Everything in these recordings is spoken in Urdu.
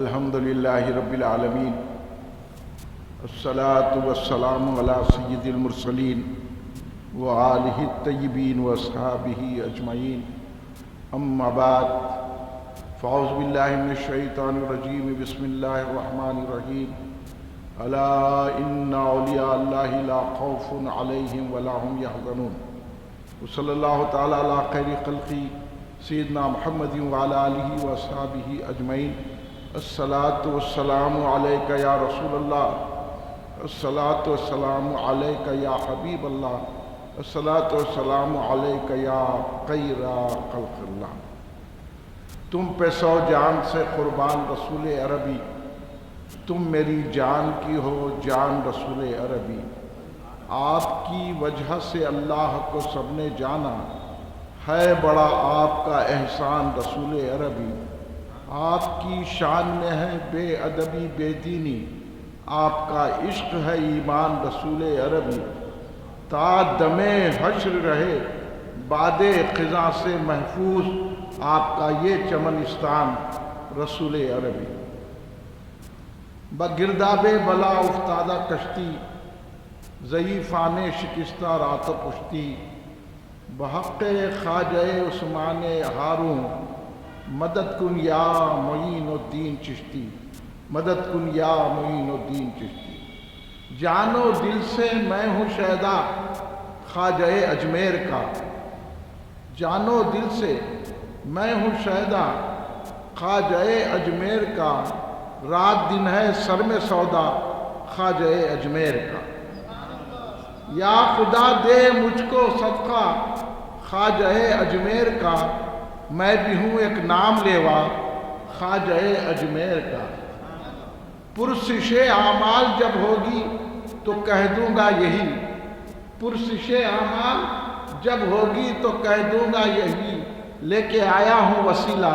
الحمد للہ رب العالمین الصلاة والسلام علی سید المرسلین وآلہ الطیبین واصحابہ اجمعین اما بعد فاعوذ باللہ من الشیطان الرجیم بسم اللہ الرحمن الرحیم الا ان اولیاء اللہ لا خوف علیہم ولا هم یحزنون وصلی اللہ تعالی علی خیر خلقی سیدنا محمد وعلی آلہ واصحابہ اجمعین الصلاة والسلام علیک یا رسول اللہ، الصلاة والسلام علیک یا حبیب اللہ، الصلاة والسلام علیک یا خیر خلق اللہ۔ تم پہ سو جان سے قربان رسول عربی، تم میری جان کی ہو جان رسول عربی۔ آپ کی وجہ سے اللہ کو سب نے جانا، ہے بڑا آپ کا احسان رسول عربی۔ آپ کی شان میں ہے بے ادبی بے دینی، آپ کا عشق ہے ایمان رسول عربی۔ تا دم حشر رہے باد خزاں سے محفوظ، آپ کا یہ چمنستان رسول عربی۔ بگرداب بلا افتادہ کشتی، ضعیفان شکستہ رات و پشتی۔ بحق خواجہ عثمان ہارون، مدد کن یا معین الدین چشتی، مدد کن یا معین الدین چشتی۔ جان و دل سے میں ہوں شیدا خواجہ اجمیر کا، جان و دل سے میں ہوں شیدا خواجہ اجمیر کا۔ رات دن ہے سر میں سودا خواجہ اجمیر کا۔ یا خدا دے مجھ کو صدقہ خواجہ اجمیر کا، میں بھی ہوں ایک نام لیوا خواجہ اجمیر کا۔ پرسش اعمال جب ہوگی تو کہہ دوں گا یہی، پرسش اعمال جب ہوگی تو کہہ دوں گا یہی، لے کے آیا ہوں وسیلہ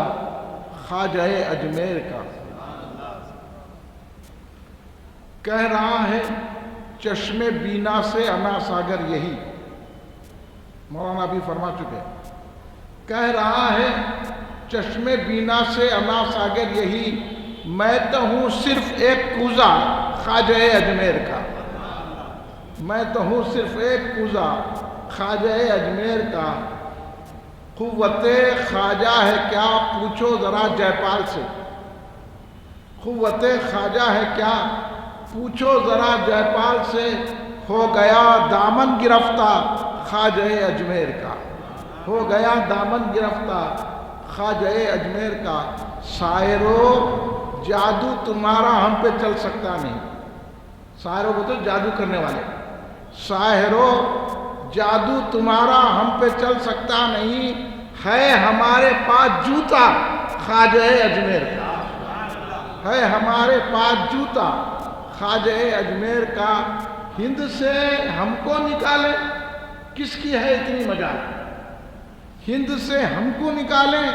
خواجہ اجمیر کا۔ کہہ رہا ہے چشم بینا سے انا ساگر یہی، مولانا بھی فرما چکے۔ کہہ رہا ہے چشم بینا سے انا ساگر یہی، میں تو ہوں صرف ایک کوزہ خواجہ اجمیر کا، میں تو ہوں صرف ایک کوزہ خواجہ اجمیر کا۔ قوت خواجہ ہے کیا پوچھو ذرا جے پال سے، قوت خواجہ ہے کیا پوچھو ذرا جے پال سے۔ ہو گیا دامن گرفتہ خواجہ اجمیر کا، ہو گیا دامن گرفتہ خواجہ اجمیر کا۔ سائرو جادو تمہارا ہم پہ چل سکتا نہیں، سائرو کو تو جادو کرنے والے۔ سائرو جادو تمہارا ہم پہ چل سکتا نہیں، ہے ہمارے پاس جوتا خواجہ اجمیر کا، ہے ہمارے پاس جوتا خواجہ اجمیر کا۔ ہند سے ہم کو نکالے کس کی ہے اتنی مجال، ہند سے ہم کو نکالیں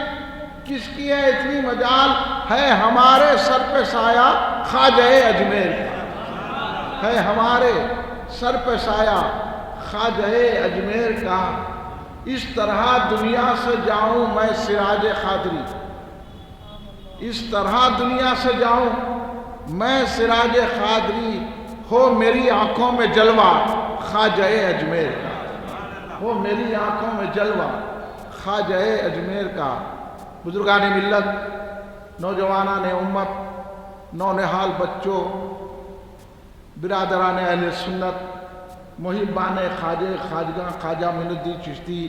کس کی ہے اتنی مجال، ہے ہمارے سر پہ سایہ خواجہ اجمیر کا، ہے ہمارے سر پہ سایہ خواجہ اجمیر کا۔ اس طرح دنیا سے جاؤں میں سراج قادری، اس طرح دنیا سے جاؤں میں سراج قادری، ہو میری آنکھوں میں جلوہ خواجہ اجمیر کا، ہو میری آنکھوں میں جلوہ خواجہ اجمیر کا۔ بزرگان ملت، نوجوانان امت، نونہال بچوں، برادران اہل سنت، محبان خواجہ خواجہ خواجہ معین الدین چشتی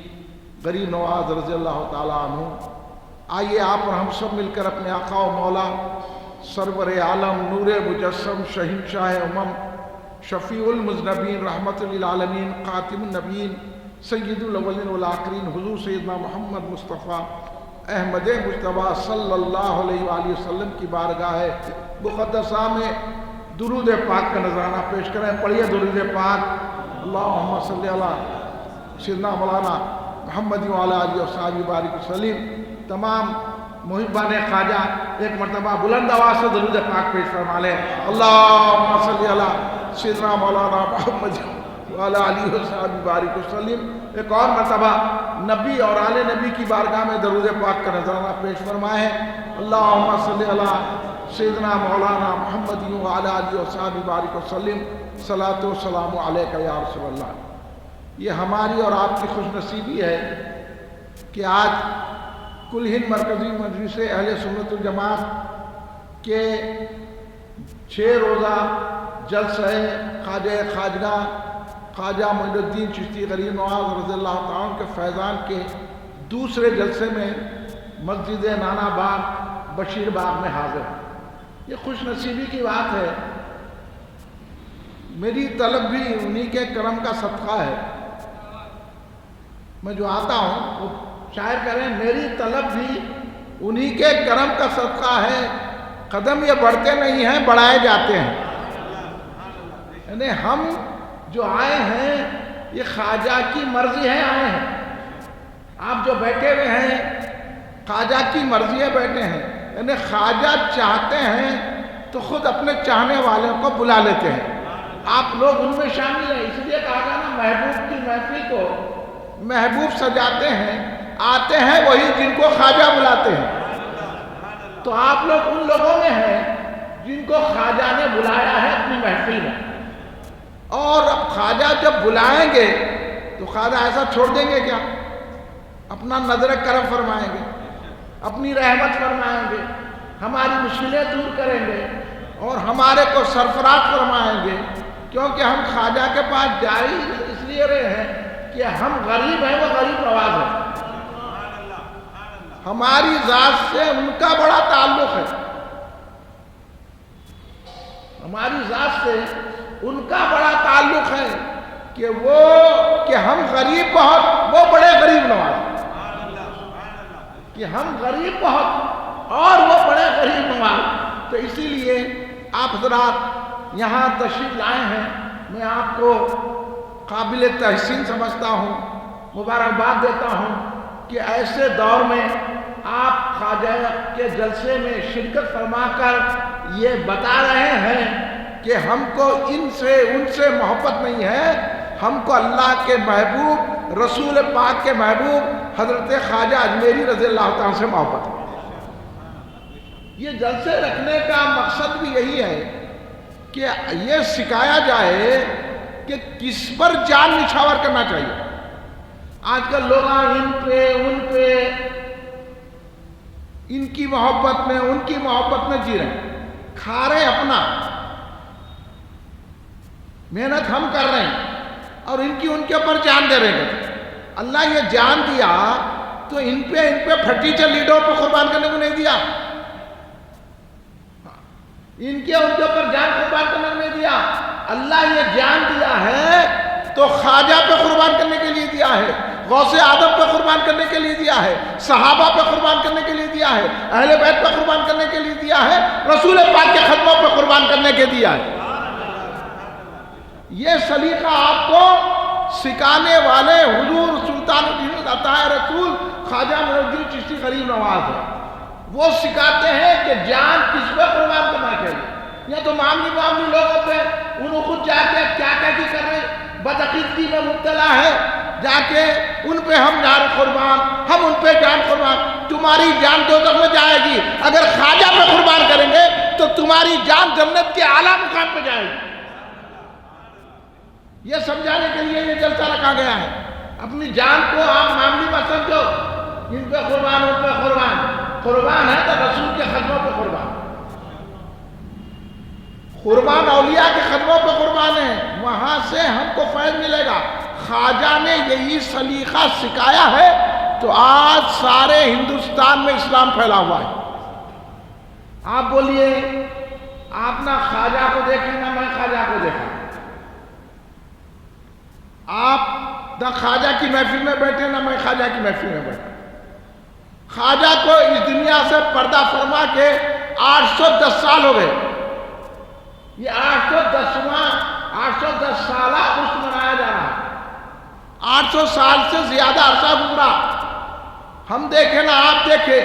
غریب نواز رضی اللہ تعالیٰ عنہ، آئیے آپ اور ہم سب مل کر اپنے آقا و مولا سرور عالم نور مجسم شہنشاہ امم شفیع المذنبین رحمت للعالمین خاتم النبیین سید الاولین والآخرین حضور سیدنا محمد مصطفیٰ احمد مجتبیٰ صلی اللہ علیہ وآلہ وسلم کی بارگاہ مقدسہ میں درود پاک کا نذرانہ پیش کریں۔ پڑھیے درود پاک۔ اللہم صلی علی سیدنا مولانا محمد وعلی آلہ وصحبہ بارک وسلم۔ تمام محبان خواجہ ایک مرتبہ بلند آواز سے درود پاک پیش فرما لیں۔ اللہم صلی علی سیدنا مولانا محمد وعلی آلہ وصحبہ بارک وسلم۔ ایک اور مرتبہ نبی اور آل نبی کی بارگاہ میں درود پاک کا نذرانہ پیش فرمائے۔ اللہم صلی علی سیدنا مولانا محمد وعلی آلہ وصحبہ بارک وسلم صلاۃ و سلام علیک یا رسول اللہ۔ یہ ہماری اور آپ کی خوش نصیبی ہے کہ آج کل ہند مرکزی مجلس اہل سنت الجماعت کے 6 روزہ جلسہ خواجہ خواجگاہ خواجہ معین الدین چشتی غریب نواز رضی اللہ تعالیٰ عنہ کے فیضان کے دوسرے جلسے میں مسجد نانا باغ بشیر باغ میں حاضر ہے۔ یہ خوش نصیبی کی بات ہے۔ میری طلب بھی انہی کے کرم کا صدقہ ہے۔ میں جو آتا ہوں وہ شاعر کہہ رہے ہیں میری طلب بھی انہی کے کرم کا صدقہ ہے، قدم یہ بڑھتے نہیں ہیں بڑھائے جاتے ہیں۔ یعنی ہم جو آئے ہیں یہ خواجہ کی مرضی ہے آئے ہیں، آپ جو بیٹھے ہوئے ہیں خواجہ کی مرضی ہے بیٹھے ہیں، یعنی خواجہ چاہتے ہیں تو خود اپنے چاہنے والوں کو بلا لیتے ہیں، آپ لوگ ان میں شامل ہیں۔ اس لیے کہا گیا نا محبوب کی محفل کو محبوب سجاتے ہیں، آتے ہیں وہی جن کو خواجہ بلاتے ہیں۔ تو آپ لوگ ان لوگوں میں ہیں جن کو خواجہ نے بلایا ہے اپنی محفل میں، اور اب خواجہ جب بلائیں گے تو خواجہ ایسا چھوڑ دیں گے کیا؟ اپنا نظر کرم فرمائیں گے، اپنی رحمت فرمائیں گے، ہماری مشکلیں دور کریں گے اور ہمارے کو سرفراز فرمائیں گے، کیونکہ ہم خواجہ کے پاس جا ہی اس لیے رہے ہیں کہ ہم غریب ہیں، وہ غریب نواز ہیں، ہماری ذات سے ان کا بڑا تعلق ہے، ہماری ذات سے ان کا بڑا تعلق ہے کہ ہم غریب بہت، وہ بڑے غریب نواز، کہ ہم غریب بہت اور وہ بڑے غریب نواز۔ تو اسی لیے آپ حضرات یہاں تشریف لائے ہیں، میں آپ کو قابل تحسین سمجھتا ہوں، مبارکباد دیتا ہوں کہ ایسے دور میں آپ خواجہ کے جلسے میں شرکت فرما کر یہ بتا رہے ہیں کہ ہم کو ان سے محبت نہیں ہے، ہم کو اللہ کے محبوب رسول پاک کے محبوب حضرت خواجہ اجمیری رضی اللہ تعالیٰ سے محبت ہے۔ یہ جلسے رکھنے کا مقصد بھی یہی ہے کہ یہ سکھایا جائے کہ کس پر جان نچھاور کرنا چاہیے۔ آج کل لوگ ان پہ ان کی محبت میں ان کی محبت میں جی رہے ہیں، کھا رہے اپنا، محنت ہم کر رہے ہیں اور ان کے اوپر جان دے رہے ہیں۔ اللہ یہ جان دیا تو ان پہ پھٹیچر لیڈروں پہ قربان کرنے کو نہیں دیا، ان کے اوپر جان قربان کرنے کو نہیں دیا۔ اللہ یہ جان دیا ہے تو خواجہ پہ قربان کرنے کے لیے دیا ہے، غوث اعظم پہ قربان کرنے کے لیے دیا ہے، صحابہ پہ قربان کرنے کے لیے دیا ہے، اہل بیت پہ قربان کرنے کے لیے دیا ہے، رسول پاک کے خدموں پہ قربان کرنے کے دیا ہے۔ یہ سلیقہ آپ کو سکھانے والے حضور سلطان الدین عطائے رسول خواجہ معین الدین چشتی غریب نواز ہے۔ وہ سکھاتے ہیں کہ جان کس پہ قربان کرنا چاہیے۔ یا تو معاملی لوگوں پہ انہوں خود جا کے کیا کی کر رہے بدعقیدگی میں مبتلا ہے، جا کے ان پہ ہم جان قربان، ہم ان پہ جان قربان۔ تمہاری جان دوزخ میں جائے گی، اگر خواجہ پہ قربان کریں گے تو تمہاری جان جنت کے اعلیٰ مقام پہ جائے گی۔ یہ سمجھانے کے لیے یہ جلسہ رکھا گیا ہے۔ اپنی جان کو آپ معاملی مت سمجھو، ان پہ قربان ان پہ قربان ہے تو رسول کے خدموں پہ قربان اولیاء کے خدموں پہ قربان ہے، وہاں سے ہم کو فیض ملے گا۔ خواجہ نے یہی سلیقہ سکھایا ہے تو آج سارے ہندوستان میں اسلام پھیلا ہوا ہے۔ آپ بولیے آپ نہ خواجہ کو دیکھیں نہ میں خواجہ کو دیکھا، آپ نہ خواجہ کی محفل میں بیٹھے نہ میں خواجہ کی محفل میں بیٹھا۔ خواجہ کو اس دنیا سے پردہ فرما کے 810 سال ہو گئے۔ یہ 810 سالہ عرس منایا جا رہا ہے۔ 800 سال سے زیادہ عرصہ گزرا، ہم دیکھیں نہ آپ دیکھیں،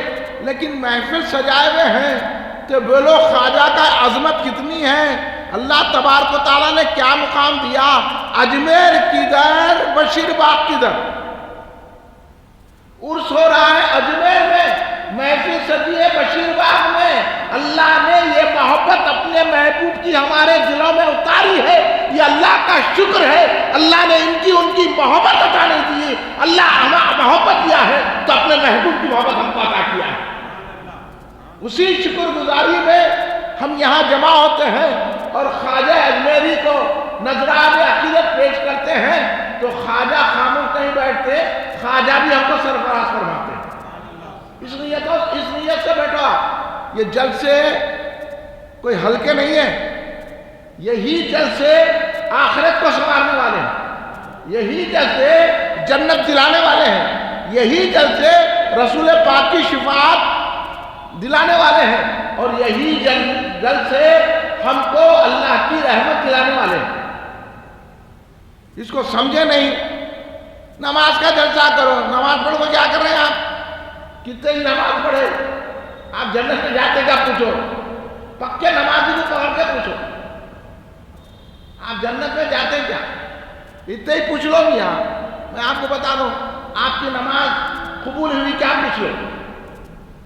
لیکن محفل سجائے ہوئے ہیں تو بولو خواجہ کا عظمت کتنی ہے، اللہ تبارک و تعالیٰ نے کیا مقام دیا۔ اجمیر کدھر بشیر باغ کدھر، عرس ہو رہا ہے اجمیر میں، محفل سجی ہے بشیر باغ میں، اللہ نے یہ محبت اپنے محبوب کی ہمارے دلوں میں اتاری ہے، یہ اللہ کا شکر ہے۔ اللہ نے ان کی محبت عطا نہیں دی، اللہ ہمیں محبت دیا ہے تو اپنے محبوب کی محبت ہم کو عطا کیا ہے۔ اسی شکر گزاری میں ہم یہاں جمع ہوتے ہیں اور خواجہ اجمیری کو نذرانِ عقیدت پیش کرتے ہیں تو خواجہ خاموش نہیں بیٹھتے، خواجہ بھی ہم کو سرفراز فرماتے ہیں۔ اس نیت سے بیٹھا، یہ جلسے کوئی ہلکے نہیں ہیں، یہی جلسے آخرت کو سنوارنے والے ہیں، یہی جلسے جنت دلانے والے ہیں، یہی جلسے رسول پاک کی شفاعت دلانے والے ہیں، اور یہی جلسے ہم کو اللہ کی رحمت دلانے والے ہیں۔ اس کو سمجھے نہیں، نماز کا جلسہ کرو، نماز پڑھو تو کیا کر رہے ہیں آپ؟ کتنے ہی نماز پڑھے، آپ جنت میں جاتے کیا پوچھو، پکے نمازی کو پکڑ کے پوچھو آپ جنت میں جاتے کیا، اتنے ہی پوچھ لو گے۔ میں آپ کو بتا دوں، آپ کی نماز قبول ہوئی کیا پوچھ لو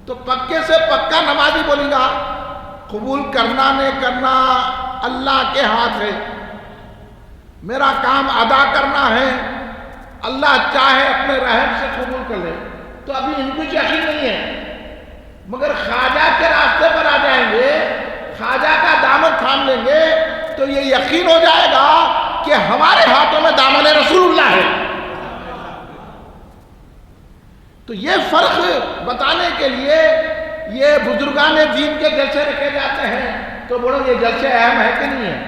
تو پکے سے پکا نمازی بولے گا قبول کرنا نہیں کرنا اللہ کے ہاتھ ہے، میرا کام ادا کرنا ہے، اللہ چاہے اپنے رحم سے قبول کر لے۔ تو ابھی ان کو یقین نہیں ہے، مگر خواجہ کے راستے پر آ جائیں گے، خواجہ کا دامن تھام لیں گے تو یہ یقین ہو جائے گا کہ ہمارے ہاتھوں میں دامن رسول اللہ ہے۔ تو یہ فرق بتانے کے لیے یہ بزرگان دین کے جلسے رکھے جاتے ہیں۔ تو بولو یہ جلسے اہم ہے کہ نہیں ہے،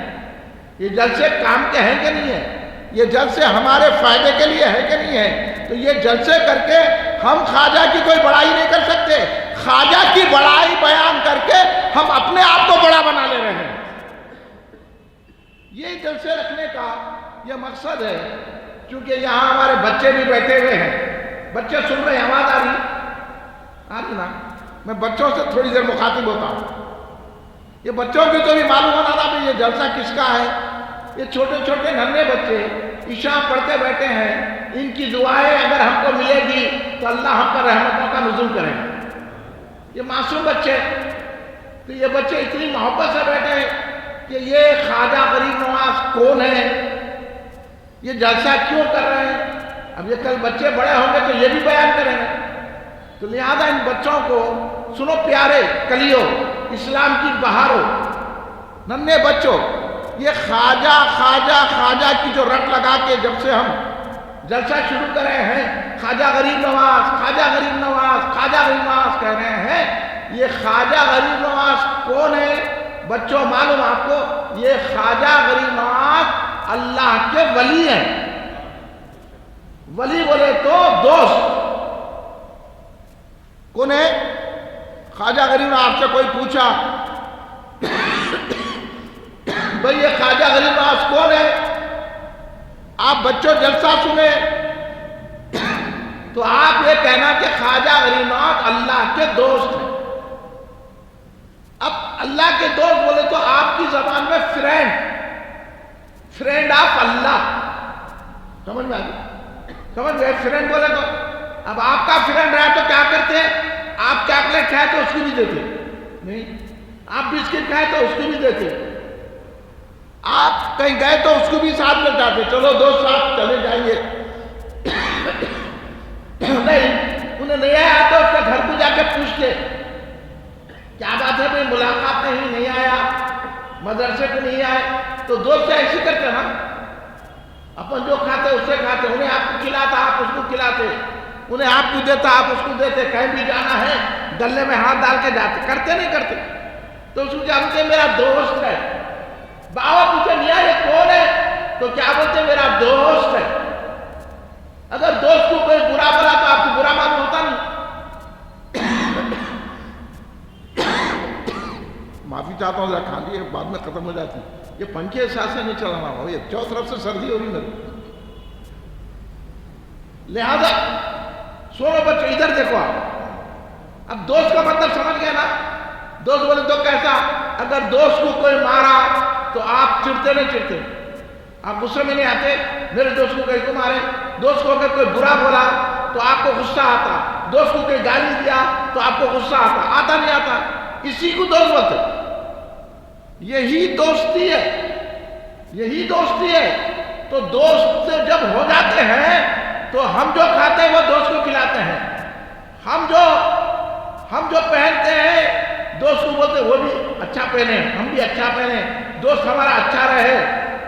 یہ جلسے کام کے ہیں کہ نہیں ہے، یہ جلسے ہمارے فائدے کے لیے ہے کہ نہیں ہے۔ تو یہ جلسے کر کے ہم خواجہ کی کوئی بڑائی نہیں کر سکتے، خواجہ کی بڑائی بیان کر کے ہم اپنے آپ کو بڑا بنا لے رہے ہیں۔ یہ جلسے رکھنے کا یہ مقصد ہے، کیونکہ یہاں ہمارے بچے بھی بیٹھے ہوئے ہیں، بچے سن رہے ہیں، آواز آ رہی نا؟ میں بچوں سے تھوڑی دیر مخاطب ہوتا ہوں، یہ بچوں کی تو بھی معلوم ہونا تھا کہ یہ جلسہ کس کا ہے۔ یہ چھوٹے چھوٹے ننھے بچے عشاء پڑھتے بیٹھے ہیں، ان کی دعائیں اگر ہم کو ملے گی تو اللہ ہم پر رحمتوں کا نزول کرے گا۔ یہ معصوم بچے، تو یہ بچے اتنی محبت سے بیٹھے ہیں کہ یہ خواجہ غریب نواز کون ہے، یہ جلسہ کیوں کر رہے ہیں۔ اب یہ کل بچے بڑے ہوں گے تو یہ بھی بیان کریں گے، تو لہذا ان بچوں کو سنو پیارے کلیوں، اسلام کی بہاروں، ننھے بچوں، یہ خواجہ خواجہ خواجہ کی جو رٹ لگا کے جب سے ہم جلسہ شروع کر رہے ہیں، خواجہ غریب نواز خواجہ غریب نواز خواجہ غریب نواز کہہ رہے ہیں، یہ خواجہ غریب نواز کون ہے بچوں معلوم آپ کو؟ یہ خواجہ غریب نواز اللہ کے ولی ہیں۔ ولی بولے تو دوست کون ہے؟ خواجہ غریب نواز آپ سے کوئی پوچھا بھئی یہ خواجہ غریب نواز کون ہے، آپ بچوں جلسہ سنیں تو آپ یہ کہنا کہ خواجہ غریب نواز اللہ کے دوست ہیں۔ اب اللہ کے دوست بولے تو آپ کی زبان میں فرینڈ آف اللہ، سمجھ میں آگئی؟ سمجھ گئے؟ فرینڈ بولے تو اب آپ کا فرینڈ رہا تو کیا کرتے ہیں؟ آپ چاکلیٹ کھائے تو اس کی بھی دیتے نہیں، آپ بسکٹ کھائے تو اس کی بھی دیتے، آپ کہیں گئے تو اس کو بھی ساتھ لے جاتے، چلو دوست ساتھ چلے جائیں گے۔ نہیں، انہیں نہیں آیا تو اس کے گھر کو جا کے پوچھتے کیا بات ہے بھئی ملاقات نہیں آیا، مدرسے کو نہیں آئے، تو دوست ایسی کرتے نا، اپن جو کھاتے اس سے کھاتے، انہیں آپ کو کھلاتا آپ اس کو کھلاتے، انہیں آپ کو دیتا آپ اس کو دیتے، کہیں بھی جانا ہے گلے میں ہاتھ ڈال کے جاتے، کرتے نہیں کرتے؟ تو اس کو کیا بولتے میرا دوست ہے۔ بابا پوچھے میاں یہ کون ہے تو کیا بولتے میرا دوست ہے۔ اگر دوست کو کوئی برا بولا تو آپ کو برا معلوم ہوتا نہیں؟ معافی چاہتا ہوں ذرا کھالی ہے بعد میں ختم ہو جاتی، یہ پنکھے احساس سے نہیں چلانا ہو، یہ چو طرف سے سردی ہو رہی میری، لہذا سنو بچوں ادھر دیکھو آپ، اب دوست کا مطلب سمجھ گیا نا؟ دوست بولے تو کیسا؟ اگر دوست کو کوئی مارا تو آپ چڑھتے نہیں چڑھتے، آپ غصے میں نہیں آتے میرے دوست کو کہیں کو مارے؟ دوست کو اگر کوئی برا بولا تو آپ کو غصہ آتا، دوست کو کوئی گالی دیا تو آپ کو غصہ آتا نہیں آتا؟ اسی کو دوست بولتے ہیں. یہی دوستی ہے، یہی دوستی ہے. تو دوست جب ہو جاتے ہیں تو ہم جو کھاتے ہیں وہ دوست کو کھلاتے ہیں. ہم جو پہنتے ہیں دوست کو بولتے ہیں وہ بھی اچھا پہنے، ہم بھی اچھا پہنے، دوست ہمارا اچھا رہے.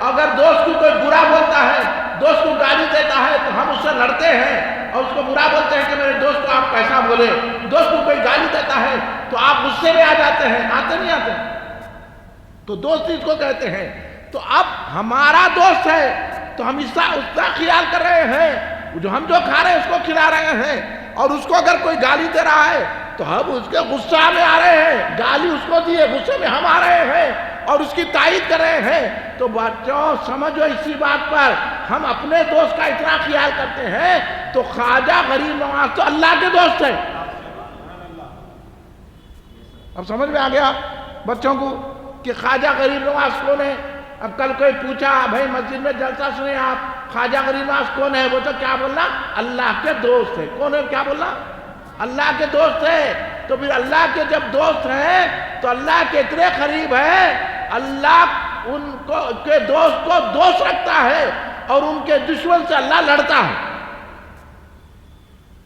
اگر دوست کو کوئی برا بولتا ہے، دوست کو گالی دیتا ہے تو ہم اس سے لڑتے ہیں اور اس کو برا بولتے ہیں کہ میرے دوست کو آپ کیسا بولے. دوست کو کوئی گالی دیتا ہے تو آپ غصے میں آ جاتے ہیں، آتے نہیں آتے. تو دوست اس کو کہتے ہیں. تو اب ہمارا دوست ہے تو ہم اس کا خیال کر رہے ہیں، جو ہم جو کھا رہے ہیں اس کو کھلا رہے ہیں. اور اس کو اگر کوئی گالی دے رہا ہے تو ہم اس کے غصہ میں آ رہے ہیں، گالی اس کو دیے غصے میں ہم آ رہے ہیں اور اس کی تائید کر رہے ہیں. تو بچوں سمجھو اسی بات پر ہم اپنے دوست کا اتنا خیال کرتے ہیں. تو خواجہ غریب نواز تو اللہ کے دوست ہیں. اب سمجھ میں آ گیا بچوں کو کہ خواجہ غریب نواز کون ہے. اب کل کوئی پوچھا بھائی مسجد میں جلسہ سنے آپ، خواجہ غریب نواز کون ہے؟ وہ تو کیا بولنا؟ اللہ کے دوست ہے. کون ہے؟ کیا بولنا؟ اللہ کے دوست ہے. تو پھر اللہ کے جب دوست ہیں تو اللہ کے اتنے قریب ہیں، اللہ ان کے دوست کو دوست رکھتا ہے اور ان کے دشمن سے اللہ لڑتا ہے.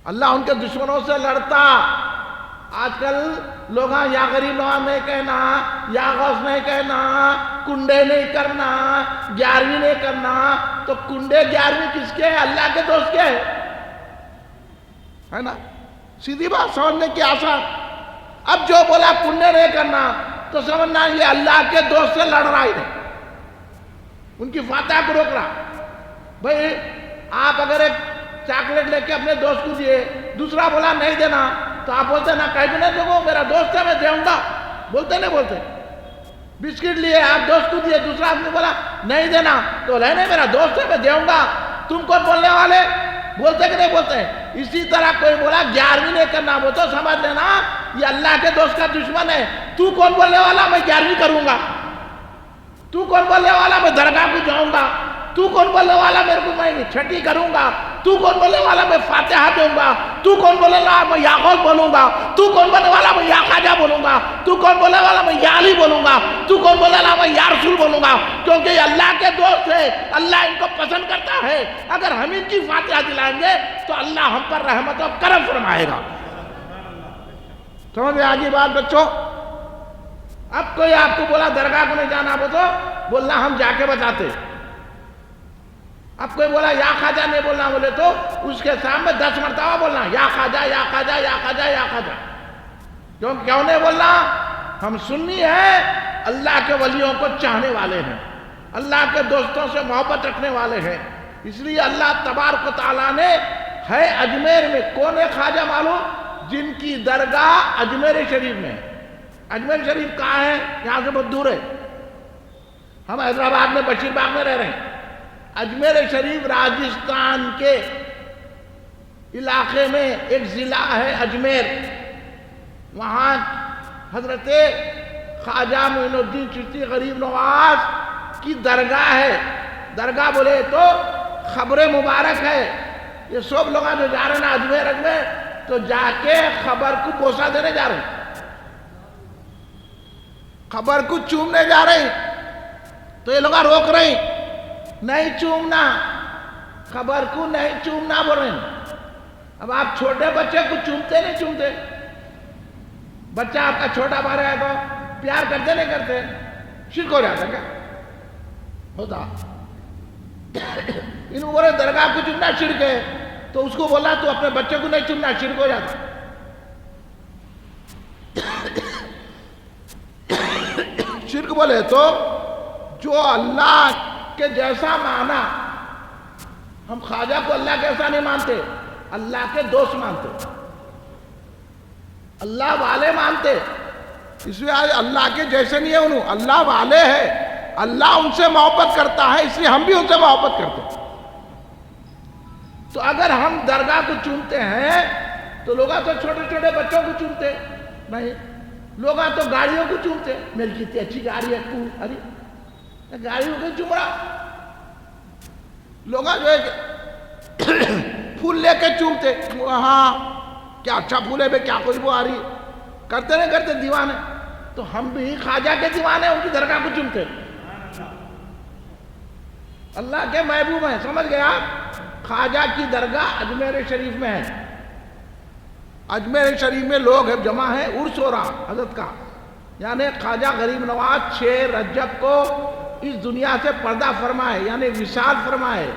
اللہ ان کے دشمنوں سے لڑتا. آج کل لوگ یا غریب نواز نہیں کہنا، یا غوث نہیں کہنا، کنڈے نہیں کرنا، 11ویں نہیں کرنا. تو کنڈے 11ویں کس کے ہیں؟ اللہ کے دوست کے ہے نا. سیدھی بات سمجھنے کی آسان. اب جو بولا کنڈے نہیں کرنا تو سمجھنا یہ اللہ کے دوست سے لڑ رہا ہی نہیں، ان کی فاتحہ کو روک رہا. بھئی آپ اگر ایک چاکلیٹ لے کے اپنے دوست کو دیے، دوسرا بولا نہیں دینا، تو آپ بولتے نا کہیں بھی نہیں دیکھو میرا دوست ہے میں دوں گا. بولتے نہیں بولتے؟ بسکٹ لیے آپ دوست کو دیے، دوسرا آپ نے بولا نہیں دینا، تو نہیں میرا دوست ہے میں دوں گا. تم کون بولنے والے؟ بولتے کہ نہیں بولتے؟ اسی طرح کوئی بولا 11ویں نہیں کرنا، وہ تو سمجھ لینا یہ اللہ کے دوست کا دشمن ہے. تو کون بولنے والا میں 11ویں کروں گا؟ تو کون بولنے والا میں درگاہ کو جاؤں گا؟ تو کون بولنے والا میرے کو میں چھٹی کروں گا؟ تو کون بولنے والا میں فاتحہ دوں گا؟ تو کون بولنے والا میں یا غوث بولوں گا؟ تو کون بولنے والا میں یا خواجہ بولوں گا؟ تو کون بولنے والا میں یا علی بولوں گا؟ تو کون بولنے والا میں یا رسول بولوں گا؟ کیونکہ یہ اللہ کے دوست ہے، اللہ ان کو پسند کرتا ہے. اگر ہم ان کی فاتحہ دلائیں گے تو اللہ ہم پر رحمت و کرم فرمائے گا. سمجھ میں آ گئی بات بچوں؟ اب کوئی آپ کو بولا درگاہ کو نہیں جانا، وہ تو بولنا ہم جا کے بتاتے. اب کوئی بولا یا خواجہ نہیں بولنا، بولے تو اس کے سامنے 10 مرتبہ بولنا یا خواجہ یا خواجہ یا خواجہ یا خواجہ. کیوں نہیں بولنا؟ ہم سنی ہیں، اللہ کے ولیوں کو چاہنے والے ہیں، اللہ کے دوستوں سے محبت رکھنے والے ہیں. اس لیے اللہ تبارک و تعالیٰ نے ہے اجمیر میں. کون ہے خواجہ معلوم؟ جن کی درگاہ اجمیر شریف میں ہے. اجمیر شریف کہاں ہے؟ یہاں سے بہت دور ہے. ہم حیدرآباد میں بشیر باغ میں رہ رہے ہیں. اجمیر شریف راجستھان کے علاقے میں ایک ضلع ہے اجمیر. وہاں حضرت خواجہ معین الدین چشتی غریب نواز کی درگاہ ہے. درگاہ بولے تو خبر مبارک ہے. یہ سب لوگ جو جا رہے ہیں نا اجمیر میں تو جا کے خبر کو بوسہ دینے جا رہے ہیں، خبر کو چومنے جا رہے ہیں. تو یہ لوگ روک رہے ہیں، نہیں چومنا، خبر کو نہیں چومنا بول رہے ہیں. اب آپ چھوٹے بچے کو چومتے نہیں چومتے؟ بچہ آپ کا چھوٹا بھائی ہے تو پیار کرتے نہیں کرتے؟ شرک ہو جاتا کیا؟ ہوتا. انہوں بولے درگاہ کو چومنا شرک ہے، تو اس کو بولا تو اپنے بچے کو نہیں چومنا، شرک ہو جاتا. شرک بولے تو جو اللہ کے جیسا مانا. ہم خواجہ کو اللہ کیسا نہیں مانتے، اللہ کے دوست مانتے، اللہ والے مانتے. اس لیے اللہ کے جیسے نہیں ہے، انہوں اللہ والے ہیں، اللہ ان سے محبت کرتا ہے، اس لیے ہم بھی ان سے محبت کرتے ہیں. تو اگر ہم درگاہ کو چومتے ہیں تو لوگ تو چھوٹے چھوٹے بچوں کو چومتے نہیں، لوگ تو گاڑیوں کو چومتے. میری کتنی اچھی گاڑی ہے، ارے گاڑیوں کو چوم رہا. لوگ جو ہے پھول لے کے چومتے، ہاں کیا اچھا پھول ہے بے، کیا خوشبو آ رہی. کرتے نہیں کرتے دیوانے؟ تو ہم بھی خواجہ کے دیوانے ان کی درگاہ کو چنتے. اللہ کے محبوب ہیں, سمجھ گیا. خواجہ کی درگاہ اجمیر شریف میں ہے. اجمیر شریف میں لوگ جمع ہیں, عرس ہو رہا حضرت کا. یعنی خواجہ غریب نواز 6 رجب کو اس دنیا سے پردہ فرمائے, یعنی وصال فرمائے.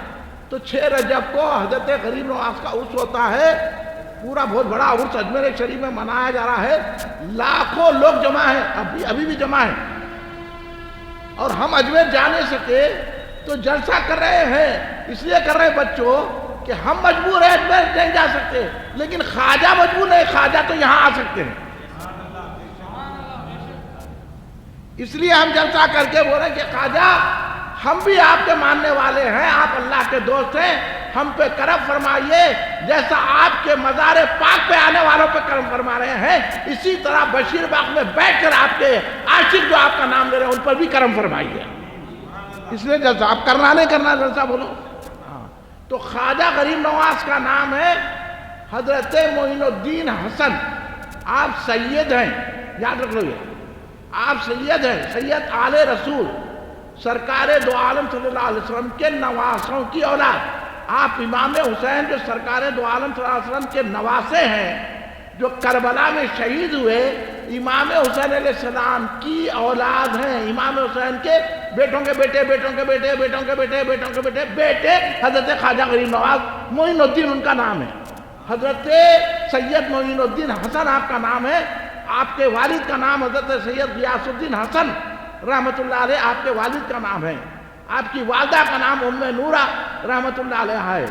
تو 6 رجب کو حضرت غریب نواز کا عرس ہوتا ہے. پورا بہت بڑا عرس اجمیر شریف میں منایا جا رہا ہے. لاکھوں لوگ جمع ہیں, ابھی بھی جمع ہیں. اور ہم اجمیر جا نہیں سکے تو جلسہ کر رہے ہیں. اس لیے کر رہے ہیں بچوں کہ ہم مجبور ہیں, اجمیر نہیں جا سکتے, لیکن خواجہ مجبور نہیں, خواجہ تو یہاں آ سکتے ہیں. اس لیے ہم جلسہ کر کے بول رہے ہیں کہ خواجہ ہم بھی آپ کے ماننے والے ہیں, آپ اللہ کے دوست ہیں, ہم پہ کرم فرمائیے. جیسا آپ کے مزار پاک پہ آنے والوں پہ کرم فرما رہے ہیں, اسی طرح بشیر باغ میں بیٹھ کر آپ کے عاشق جو آپ کا نام لے رہے ہیں ان پر بھی کرم فرمائیے. اس لیے جلسہ آپ کرنا نہیں کرنا, جلسہ بولو. تو خواجہ غریب نواز کا نام ہے حضرت معین الدین حسن. آپ سید ہیں, یاد رکھ لو یہ, آپ سید ہیں, سید آل رسول, سرکار دو عالم صلی اللہ علیہ وسلم کے نواسوں کی اولاد. آپ امام حسین جو سرکار دو عالم صلی اللہ علیہ وسلم کے نواسے ہیں, جو کربلا میں شہید ہوئے, امام حسین علیہ السلام کی اولاد ہیں. امام حسین کے بیٹوں کے بیٹے, بیٹوں کے بیٹے, بیٹوں کے بیٹے, بیٹوں کے بیٹے, بیٹے حضرت خواجہ غریب نواز. معین الدین ان کا نام ہے. حضرت سید معین الدین حسن آپ کا نام ہے. آپ کے والد کا نام حضرت سید غیاث الدین حسن رحمت اللہ علیہ آپ کے والد کا نام ہے. آپ کی والدہ کا نام ام نورہ رحمت اللہ علیہ ہے.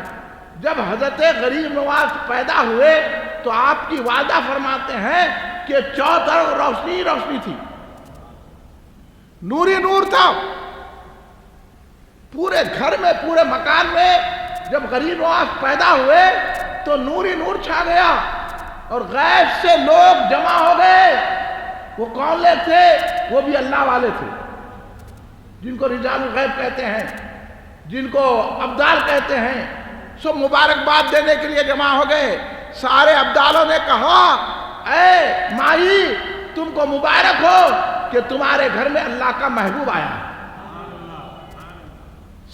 جب حضرت غریب نواز پیدا ہوئے تو آپ کی والدہ فرماتے ہیں کہ چاروں طرف روشنی روشنی تھی, نور ہی نور تھا پورے گھر میں, پورے مکان میں. جب غریب نواز پیدا ہوئے تو نور ہی نور چھا گیا اور غیب سے لوگ جمع ہو گئے. وہ کون لے تھے؟ وہ بھی اللہ والے تھے, جن کو رجال الغیب کہتے ہیں, جن کو ابدال کہتے ہیں. سب مبارکباد دینے کے لیے جمع ہو گئے. سارے ابدالوں نے کہا اے مائی تم کو مبارک ہو کہ تمہارے گھر میں اللہ کا محبوب آیا.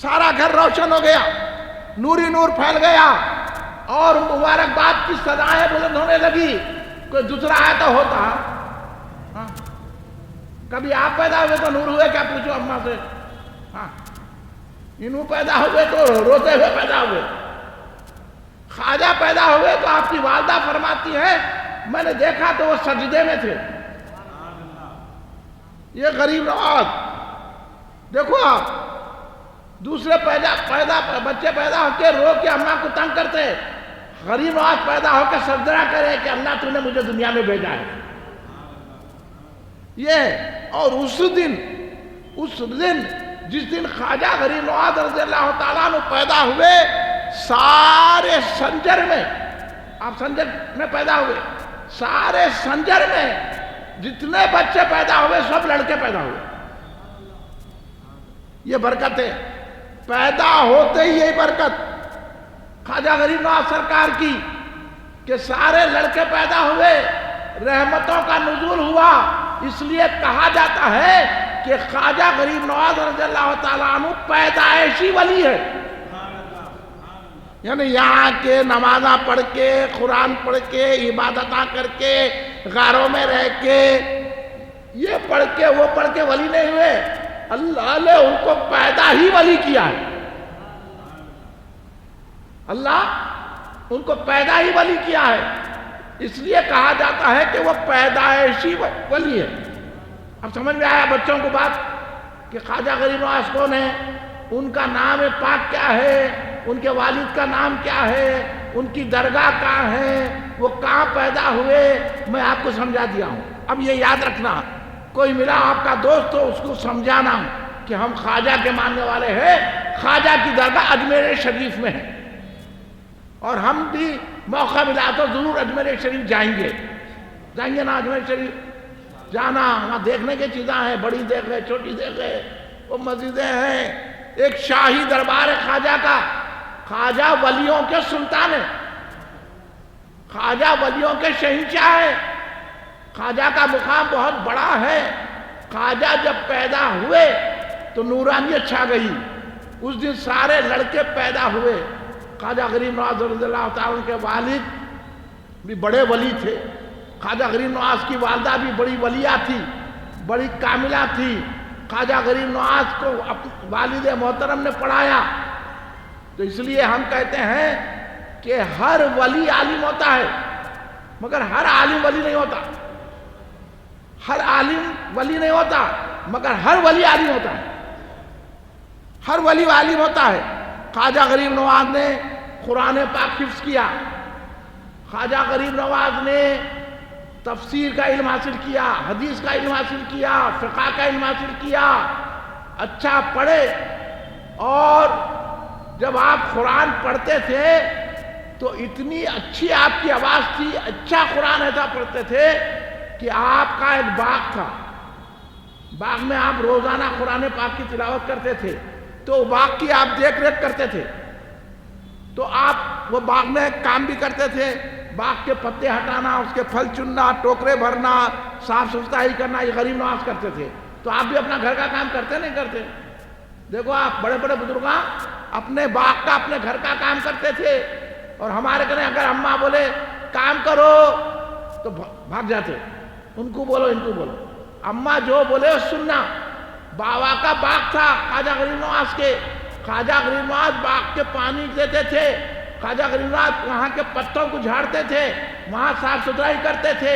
سارا گھر روشن ہو گیا, نوری نور پھیل گیا اور مبارکباد کی صدائیں بلند ہونے لگی. کوئی دوسرا آیا تو ہوتا. کبھی آپ پیدا ہوئے تو نور ہوئے کیا پوچھو اماں سے. انہوں پیدا ہوئے تو روتے ہوئے پیدا ہوئے. خواجہ پیدا ہوئے تو آپ کی والدہ فرماتی ہے میں نے دیکھا تو وہ سجدے میں تھے. یہ غریب نواز دیکھو, آپ دوسرے بچے پیدا ہو کے رو کے اماں کو تنگ کرتے, غریب نواز پیدا ہو کے سجدہ کرے کہ اللہ تو نے مجھے دنیا میں بھیجا ہے. یہ اور اس دن جس دن خواجہ غریب نواز رضی اللہ تعالیٰ عنہ پیدا ہوئے, سارے سنجر میں, آپ سنجر میں پیدا ہوئے, سارے سنجر میں جتنے بچے پیدا ہوئے سب لڑکے پیدا ہوئے. یہ برکت ہے, پیدا ہوتے ہی یہی برکت خواجہ غریب نواز سرکار کی کہ سارے لڑکے پیدا ہوئے, رحمتوں کا نزول ہوا. اس لیے کہا جاتا ہے کہ خواجہ غریب نواز رضی اللہ تعالیٰ عنہ پیدائشی ولی ہے. یعنی یہاں کے نمازاں پڑھ کے, قرآن پڑھ کے, عبادتاں کر کے, غاروں میں رہ کے, یہ پڑھ کے وہ پڑھ کے ولی نہیں ہوئے. اللہ نے ان کو پیدا ہی ولی کیا ہے. اللہ ان کو پیدا ہی ولی کیا ہے. اس لیے کہا جاتا ہے کہ وہ پیدائشی ولی ہے. اب سمجھ میں آیا بچوں کو بات کہ خواجہ غریب نواز کون ہے, ان کا نام پاک کیا ہے, ان کے والد کا نام کیا ہے, ان کی درگاہ کہاں ہے, وہ کہاں پیدا ہوئے, میں آپ کو سمجھا دیا ہوں. اب یہ یاد رکھنا, کوئی ملا آپ کا دوست ہو اس کو سمجھانا کہ ہم خواجہ کے ماننے والے ہیں, خواجہ کی درگاہ اجمیر شریف میں ہے, اور ہم بھی موقع ملا تو ضرور اجمیر شریف جائیں گے نا. اجمیر شریف جانا, وہاں دیکھنے کی چیزیں ہیں, بڑی دیکھ ہے, چھوٹی دیکھ ہے, وہ مسجدیں ہیں. ایک شاہی دربار ہے خواجہ کا. خواجہ ولیوں کے سلطان ہے, خواجہ ولیوں کے شہنشاہ ہے, خواجہ کا مقام بہت بڑا ہے. خواجہ جب پیدا ہوئے تو نورانیت چھا گئی. اس دن سارے لڑکے پیدا ہوئے. خواجہ غریب نواز رضی اللہ تعالیٰ کے والد بھی بڑے ولی تھے. خواجہ غریب نواز کی والدہ بھی بڑی ولیہ تھی, بڑی کاملہ تھی. خواجہ غریب نواز کو والد محترم نے پڑھایا. تو اس لیے ہم کہتے ہیں کہ ہر ولی عالم ہوتا ہے, مگر ہر عالم ولی نہیں ہوتا. ہر عالم ولی نہیں ہوتا, مگر ہر ولی عالم ہوتا ہے. ہر ولی عالم ہوتا ہے. خواجہ غریب نواز نے قرآن پاک حفظ کیا. خواجہ غریب نواز نے تفسیر کا علم حاصل کیا, حدیث کا علم حاصل کیا, فقہ کا علم حاصل کیا. اچھا پڑھے, اور جب آپ قرآن پڑھتے تھے تو اتنی اچھی آپ کی آواز تھی, اچھا قرآن ایسا پڑھتے تھے کہ آپ کا ایک باغ تھا. باغ میں آپ روزانہ قرآن پاک کی تلاوت کرتے تھے, تو باغ کی آپ دیکھ ریکھ کرتے تھے. تو آپ وہ باغ میں کام بھی کرتے تھے, باغ کے پتے ہٹانا, اس کے پھل چننا, ٹوکرے بھرنا, صاف صفائی کرنا, یہ غریب نواز کرتے تھے. تو آپ بھی اپنا گھر کا کام کرتے نہیں کرتے؟ دیکھو آپ بڑے بڑے بزرگاں اپنے باغ کا, اپنے گھر کا کام کرتے تھے. اور ہمارے گھر اگر اماں بولے کام کرو تو بھاگ جاتے. ان کو بولو, ان کو بولو. اماں جو بولے سننا. بابا کا باغ تھا خواجہ غریب نواز کے. خواجہ غریب نواز باغ کے پانی دیتے تھے. خواجہ غریب نواز وہاں کے پتوں کو جھاڑتے تھے, وہاں صاف ستھرائی کرتے تھے,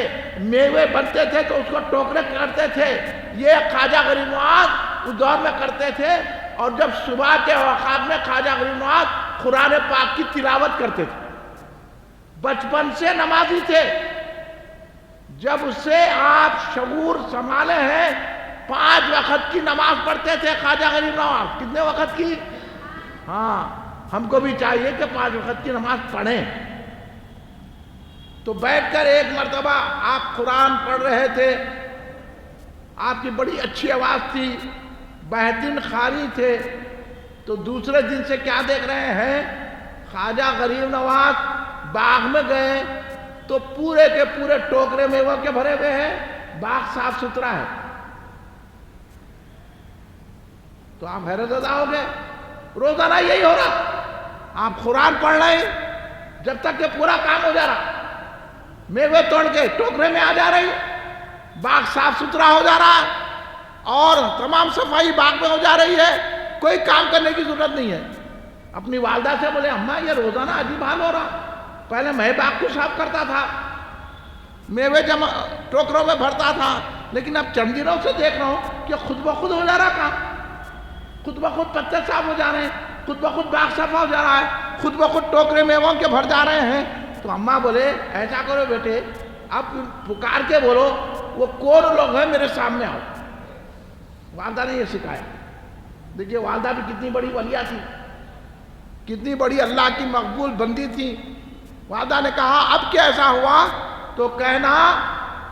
میوے بنتے تھے تو اس کو ٹوکرے کرتے تھے. یہ خواجہ غریب نواز اس دور میں کرتے تھے. اور جب صبح کے اوقات میں خواجہ غریب نواز قرآن پاک کی تلاوت کرتے تھے. بچپن سے نمازی تھے. جب سے آپ شعور سنبھالے ہیں 5 وقت کی نماز پڑھتے تھے خواجہ غریب نواز. کتنے وقت کی؟ ہاں, ہم کو بھی چاہیے کہ 5 وقت کی نماز پڑھیں. تو بیٹھ کر ایک مرتبہ آپ قرآن پڑھ رہے تھے, آپ کی بڑی اچھی آواز تھی, بہترین قاری تھے. تو دوسرے دن سے کیا دیکھ رہے ہیں, خواجہ غریب نواز باغ میں گئے تو پورے کے پورے ٹوکرے میووں کے بھرے ہوئے ہیں, باغ صاف ستھرا ہے. تو آپ حیرت زدہ ہو گئے. روزانہ یہی ہو رہا, آپ قرآن پڑھ رہے ہیں جب تک کہ پورا کام ہو جا رہا, میوے توڑ کے ٹوکرے میں آ جا رہی, باغ صاف ستھرا ہو جا رہا, اور تمام صفائی باغ میں ہو جا رہی ہے. کوئی کام کرنے کی ضرورت نہیں ہے. اپنی والدہ سے بولے اماں یہ روزانہ عجیب حال ہو رہا, پہلے میں باغ کو صاف کرتا تھا, میوے جمع ٹوکروں میں بھرتا تھا, لیکن اب چند دنوں سے دیکھ رہا ہوں کہ خود بخود ہو جا رہا کام. خود بخود پتے صاف ہو جا رہے ہیں, خود بخود باغ صاف ہو جا رہا ہے, خود بخود ٹوکرے میووں کے بھر جا رہے ہیں. تو اماں بولے ایسا کرو بیٹے, اب پکار کے بولو وہ کون لوگ ہیں میرے سامنے آؤ. والدہ نے یہ سکھایا. دیکھیے والدہ بھی کتنی بڑی ولیہ تھی, کتنی بڑی اللہ کی مقبول بندی تھی. والدہ نے کہا اب کیا ایسا ہوا تو کہنا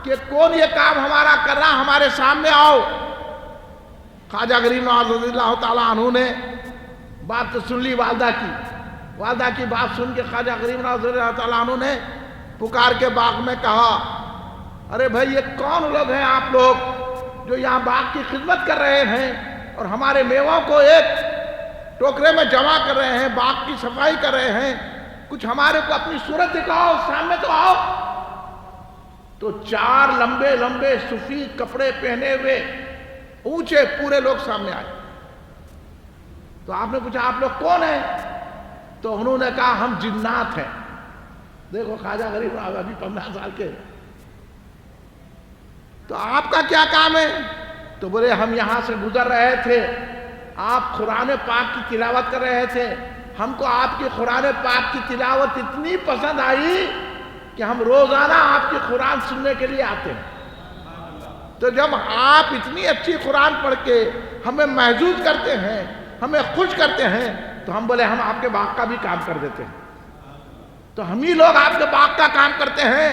کہ کون یہ کام ہمارا کر رہا, ہمارے سامنے آؤ. خواجہ غریب نواز رضی اللہ تعالیٰ عنہ نے بات تو سن لی والدہ کی. والدہ کی بات سن کے خواجہ غریب نواز رضی اللہ تعالیٰ عنہ نے پکار کے باغ میں کہا ارے بھائی یہ کون لوگ ہیں آپ لوگ جو یہاں باغ کی خدمت کر رہے ہیں اور ہمارے میووں کو ایک ٹوکرے میں جمع کر رہے ہیں, باغ کی صفائی کر رہے ہیں, کچھ ہمارے کو اپنی صورت دکھاؤ, سامنے تو آؤ. تو 4 لمبے لمبے سفید کپڑے پہنے ہوئے اونچے پورے لوگ سامنے آئے. تو آپ نے پوچھا آپ لوگ کون ہیں؟ تو انہوں نے کہا ہم جنات ہیں. دیکھو خواجہ غریب نواز ابھی 15 سال کے. تو آپ کا کیا کام ہے؟ تو بولے ہم یہاں سے گزر رہے تھے, آپ قرآن پاک کی تلاوت کر رہے تھے, ہم کو آپ کی قرآن پاک کی تلاوت اتنی پسند آئی کہ ہم روزانہ آپ کی قرآن سننے کے لیے آتے ہیں. تو جب آپ اتنی اچھی قرآن پڑھ کے ہمیں محظوظ کرتے ہیں, ہمیں خوش کرتے ہیں, تو ہم بولے ہم آپ کے باغ کا بھی کام کر دیتے ہیں. تو ہم ہی لوگ آپ کے باغ کا کام کرتے ہیں,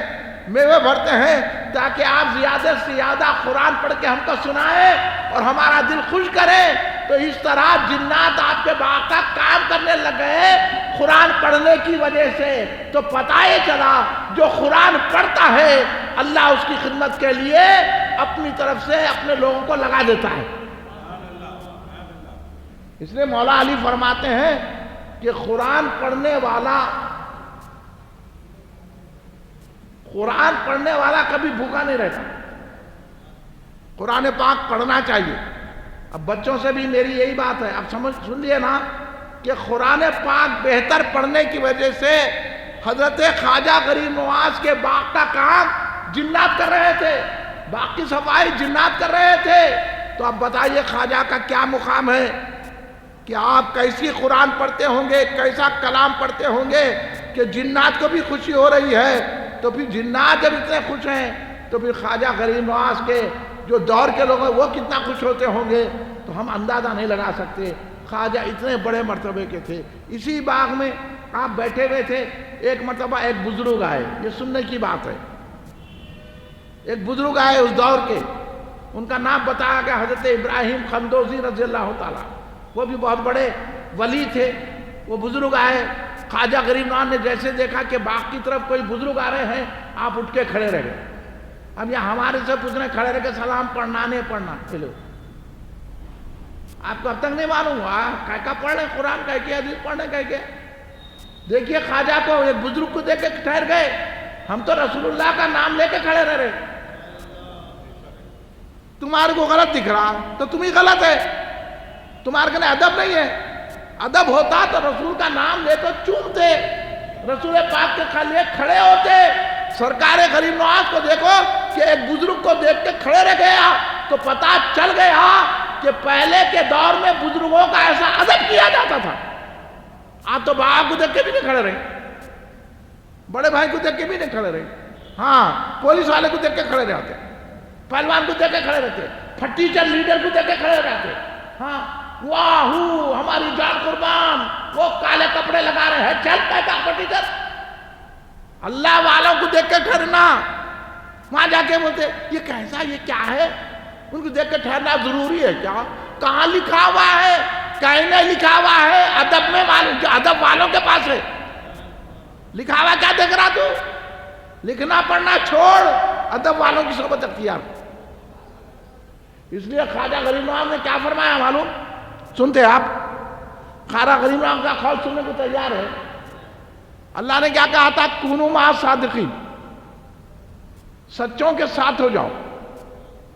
میوے بھرتے ہیں, تاکہ آپ زیادہ سے زیادہ قرآن پڑھ کے ہم کو سنائیں اور ہمارا دل خوش کریں تو اس طرح جنات آپ کے باغ کا کام کرنے لگ گئے قرآن پڑھنے کی وجہ سے. تو پتہ یہ چلا جو قرآن پڑھتا ہے اللہ اس کی خدمت کے لیے اپنی طرف سے اپنے لوگوں کو لگا دیتا ہے. اس لیے مولا علی فرماتے ہیں کہ قرآن پڑھنے والا کبھی بھوکا نہیں رہتا. قرآن پاک پڑھنا چاہیے. اب بچوں سے بھی میری یہی بات ہے, اب سن لیے نا کہ قرآن پاک بہتر پڑھنے کی وجہ سے حضرت خواجہ غریب نواز کے باغ کا کام جنات کر رہے تھے, باغ کی صفائی جنات کر رہے تھے. تو اب بتائیے خواجہ کا کیا مقام ہے کہ آپ کیسی قرآن پڑھتے ہوں گے, کیسا کلام پڑھتے ہوں گے کہ جنات کو بھی خوشی ہو رہی ہے. تو پھر جنات جب اتنے خوش ہیں تو پھر خواجہ غریب نواز کے جو دور کے لوگ ہیں وہ کتنا خوش ہوتے ہوں گے. تو ہم اندازہ نہیں لگا سکتے. خواجہ اتنے بڑے مرتبے کے تھے. اسی باغ میں آپ بیٹھے ہوئے تھے, ایک مرتبہ ایک بزرگ آئے, یہ سننے کی بات ہے, ایک بزرگ آئے اس دور کے, ان کا نام بتایا گیا حضرت ابراہیم خندوزی رضی اللہ تعالیٰ, وہ بھی بہت بڑے ولی تھے. وہ بزرگ آئے, خواجہ غریب نواز نے جیسے دیکھا کہ باغ کی طرف کوئی بزرگ آ رہے ہیں, آپ اٹھ کے کھڑے رہ گئے. اب یہ ہمارے سے پوچھنے کھڑے رہ کے سلام پڑھنا نہیں پڑھنا, چلو آپ کو اب تک نہیں معلوم ہوا کا پڑھ رہے قرآن کا کہ حدیث پڑھنے کا کیا. دیکھیے خواجہ کو, ایک بزرگ کو دیکھ کے ٹھہر گئے, ہم تو رسول اللہ کا نام لے کے کھڑے رہ رہے, تمہارے کو غلط دکھ رہا تو تم ہی غلط ہے, تمہارے کے ادب نہیں ہے. ادب ہوتا تو رسول کا نام لے تو چومتے, رسول پاک کے لیے کھڑے ہوتے. سرکار غریب نواز کو دیکھو کہ ایک بزرگ کو دیکھ کے کھڑے رہ گیا تو پتہ چل گیا کہ پہلے کے دور میں بزرگوں کا ایسا ادب کیا جاتا تھا. آپ تو باپ کو دیکھ کے بھی نہیں کھڑے رہے, بڑے بھائی کو دیکھ کے بھی نہیں کھڑے رہے, ہاں پولیس والے کو دیکھ کے کھڑے رہتے, پہلوان کو دیکھ کے کھڑے رہتے, ٹیچر لیڈر کو دیکھ کے کھڑے رہتے. ہاں واہو ہماری جان قربان, وہ کالے کپڑے لگا رہے ہیں, چل پہ ٹیچر. اللہ والوں کو دیکھ کے ٹھہرنا, وہاں جا کے بولتے یہ کیسا, یہ کیا ہے, ان کو دیکھ کے ٹھہرنا ضروری ہے کیا؟ کہاں لکھا ہوا ہے, کہیں نہیں لکھا ہوا ہے. ادب میں معلوم, جو ادب والوں کے پاس ہے, لکھا ہوا کیا دیکھ رہا تو, لکھنا پڑھنا چھوڑ, ادب والوں کی صحبت اختیار. اس لیے خواجہ غریب نواز نے کیا فرمایا معلوم, سنتے آپ؟ خواجہ غریب نواز کا قول سننے کو تیار ہے. اللہ نے کیا کہا تھا, کونوا مع الصادقین, سچوں کے ساتھ ہو جاؤ.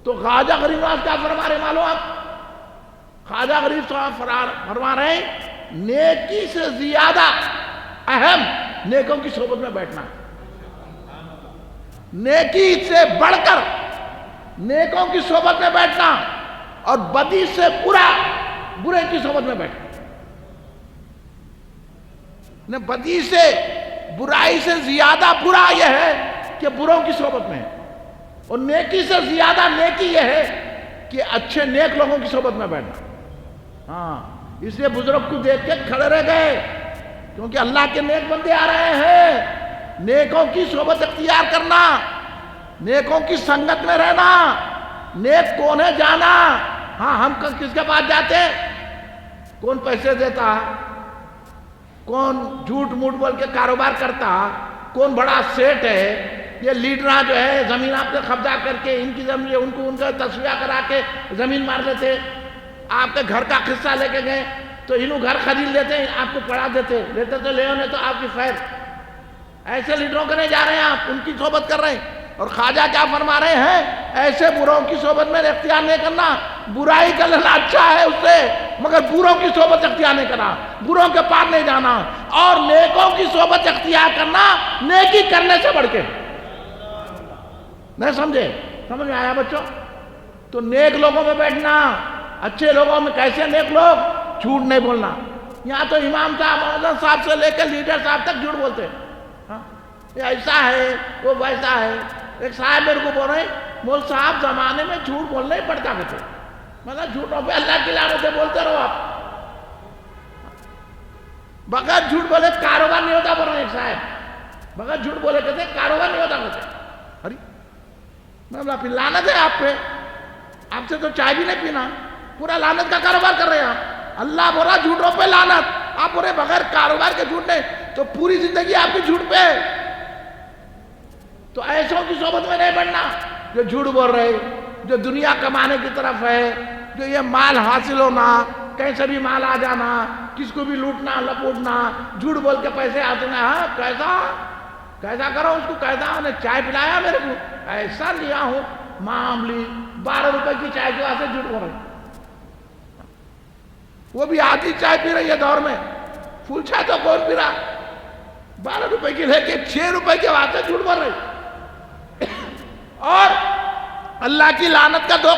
تو خواجہ غریب نواز کیا فرما رہے معلوم آپ؟ خواجہ غریب فرما رہے ہیں نیکی سے زیادہ اہم نیکوں کی صحبت میں بیٹھنا, نیکی سے بڑھ کر نیکوں کی صحبت میں بیٹھنا, اور بدی سے برے کی صحبت میں بیٹھنا. بدی سے, برائی سے زیادہ برا یہ ہے کہ بروں کی صحبت میں ہے, اور نیکی سے زیادہ نیکی یہ ہے کہ اچھے نیک لوگوں کی صحبت میں بیٹھنا. ہاں اس لیے بزرگ کو دیکھ کے کھڑے رہ گئے, کیونکہ اللہ کے نیک بندے آ رہے ہیں. نیکوں کی صحبت اختیار کرنا, نیکوں کی سنگت میں رہنا, نیک کون ہے جانا. ہاں ہم کس کے پاس جاتے ہیں, کون پیسے دیتا, کون جھوٹ موٹ بول کے کاروبار کرتا, کون بڑا سیٹ ہے. یہ لیڈراں جو ہے زمین آپ نے قبضہ کر کے ان کی زمین, ان کا تصفیہ کرا کے زمین مار لیتے. آپ کے گھر کا قصہ لے کے گئے تو انہوں گھر خرید لیتے, آپ کو پڑھا دیتے, لیتے تو لے ہونے تو آپ کی خیر. ایسے لیڈروں کے نہیں جا رہے ہیں آپ, ان کی صحبت کر رہے ہیں. اور خواجہ کیا فرما رہے ہیں, ایسے بروں کی صحبت میں اختیار نہیں کرنا. برائی کا لینا اچھا ہے اس سے, مگر بروں کی صحبت اختیار نہیں کرنا, بروں کے پاس نہیں جانا. اور نیکوں کی صحبت اختیار کرنا نیکی کرنے سے بڑھ کے. نہیں سمجھے, سمجھ میں آیا بچوں؟ تو نیک لوگوں میں بیٹھنا, اچھے لوگوں میں. کیسے نیک لوگ؟ جھوٹ نہیں بولنا. یہاں تو امام صاحب, مولانا صاحب سے لے کے لیڈر صاحب تک جھوٹ بولتے ہیں. یہ ایسا ہے, وہ ویسا ہے. ایک صاحب میرے کو بول رہے ہیں, مول صاحب زمانے میں جھوٹ بولنا ہی پڑتا تھا. مطلب جھوٹوں پہ اللہ کی لعنتیں بولتے رہو آپ, بغیر جھوٹ بولے کاروبار نہیں ہوتا. بول رہے ہیں ایک صاحب, بغیر جھوٹ بولے کہتے کاروبار نہیں ہوتا کہتے. ارے میں پھر لعنت ہے آپ پہ, آپ سے تو چائے بھی نہیں پینا, پورا لعنت کا کاروبار کر رہے ہیں آپ. اللہ بولا جھوٹوں پہ لعنت, آپ بولے بغیر کاروبار کے جھوٹ نہیں, تو پوری زندگی آپ کی جھوٹ پہ ہے. تو ایسوں کی صحبت میں نہیں بننا جو جھوٹ بول رہے, جو دنیا کمانے کی طرف ہے, جو یہ مال حاصل ہونا, کہیں سے بھی مال آ جانا, کس کو بھی لوٹنا لپوٹنا, جھوٹ بول کے پیسے حاصل. ہاں کیسا کرو اس کو, کیسا انہیں چائے پلایا میرے کو, ایسا لیا ہوں معاملی 12 روپے کی چائے کے واسطے جھوٹ بول رہے, وہ بھی آدھی چائے پی رہی ہے دور میں, فل چائے تو کون پی رہا, 12 روپے کی لے کے 6 روپے کے واسطے جھوٹ بول رہی. اور اللہ کی لعنت کا دو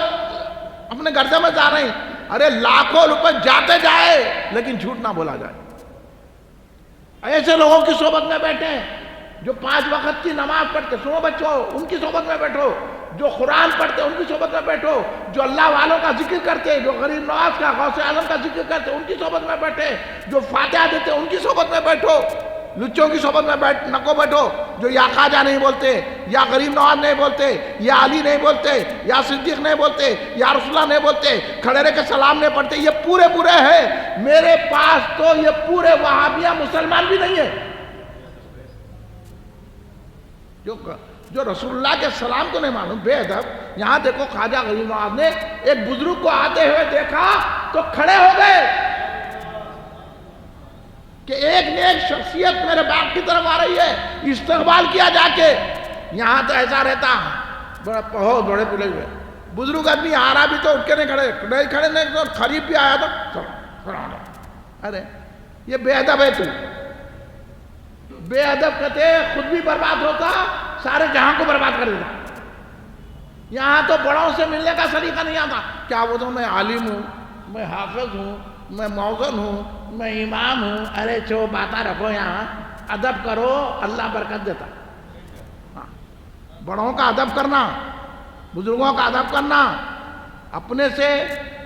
اپنے گردے میں جا رہے ہیں. ارے لاکھوں روپے جاتے جائے لیکن جھوٹ نہ بولا جائے. ایسے لوگوں کی صحبت میں بیٹھے ہیں جو 5 وقت کی نماز پڑھتے, سنو بچوں, ان کی صحبت میں بیٹھو. جو قرآن پڑھتے ان کی صحبت میں بیٹھو. جو اللہ والوں کا ذکر کرتے, جو غریب نواز کا, غوث اعظم کا ذکر کرتے, ان کی صحبت میں بیٹھے. جو فاتحہ دیتے ان کی صحبت میں بیٹھو. لچوں کی صحبت میں نکو بیٹھو جو یا خواجہ نہیں بولتے, یا غریب نواز نہیں بولتے, یا علی نہیں بولتے, یا صدیق نہیں بولتے, یا رسول اللہ نہیں بولتے, کھڑے رہ کے سلام نہیں پڑھتے. یہ پورے ہیں. میرے پاس تو یہ پورے وہابیہ مسلمان بھی نہیں ہے جو رسول اللہ کے سلام کو نہیں معلوم. بے ادب. یہاں دیکھو خواجہ غریب نواز نے ایک بزرگ کو آتے ہوئے دیکھا تو کھڑے ہو گئے کہ ایک نیک شخصیت میرے باغ کی طرف آ رہی ہے, استقبال کیا جا کے. یہاں تو ایسا رہتا بہت بڑے پلے ہوئے بزرگ آدمی آ رہا بھی تو اٹھ کے نہیں کھڑے نہیں, خریب بھی آیا تو ارے یہ بے ادب ہے. تو بے ادب کہتے خود بھی برباد ہوتا, سارے جہاں کو برباد کر دیتا. یہاں تو بڑوں سے ملنے کا سلیقہ نہیں آتا. کیا وہ تو میں عالم ہوں, میں حافظ ہوں, میں موزن ہوں, میں امام ہوں. ارے چو باتیں رکھو, یہاں ادب کرو, اللہ برکت دیتا. بڑوں کا ادب کرنا, بزرگوں کا ادب کرنا, اپنے سے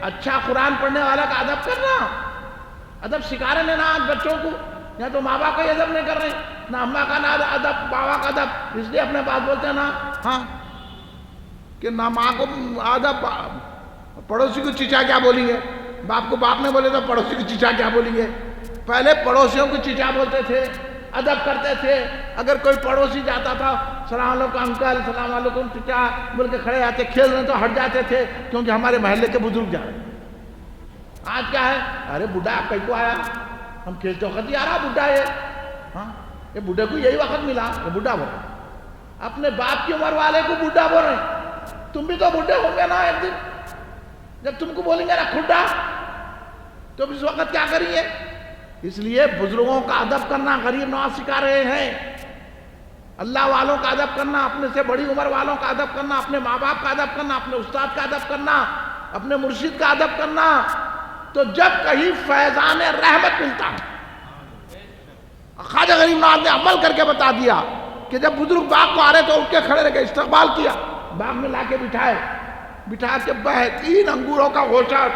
اچھا قرآن پڑھنے والا کا ادب کرنا. ادب سکھا رہے ہیں نا آج بچوں کو. یا تو ماں باپ کا ادب نہیں کر رہے, نہ اماں کا نہ ادب, بابا کا ادب. اس لیے اپنے بات بولتے ہیں نا, ہاں کہ نہ ماں کو ادب, پڑوسی کو چچا کیا بولیں گے, باپ کو باپ نے بولے تو پڑوسی کو چچا کیا بولیں گے. پہلے پڑوسیوں کو چچا بولتے تھے, ادب کرتے تھے. اگر کوئی پڑوسی جاتا تھا, السلام علیکم انکل, السلام علیکم چچا بول کے کھڑے آتے, کھیل رہے تو ہٹ جاتے تھے کیونکہ ہمارے محلے کے بزرگ جا رہے ہیں. آج کیا ہے, ارے بڈھا آپ کہیں کو آیا, ہم کھیلتے وقت ہی آ رہا بڈھا ہے. ہاں یہ بڈھے کو یہی وقت ملا, یہ بڈھا بول رہے. اپنے باپ کی عمر والے کو بڈھا بول رہے ہیں. تم بھی تو بڈھے ہوں گے نا ایک دن, جب تم کو بولیں گے نا کھڈا, تو اس وقت کیا کریں گے. اس لیے بزرگوں کا ادب کرنا غریب نواز سکھا رہے ہیں. اللہ والوں کا ادب کرنا, اپنے سے بڑی عمر والوں کا ادب کرنا, اپنے ماں باپ کا ادب کرنا, اپنے استاد کا ادب کرنا, اپنے مرشد کا ادب کرنا. تو جب کہیں فیضان رحمت ملتا ہے. خواجہ غریب نواز نے عمل کر کے بتا دیا کہ جب بزرگ باغ کو آ رہے تو اٹھ کے کھڑے رہ گئے, استقبال کیا, باغ میں لا کے بٹھا کے بہترین انگوروں کا گوشہ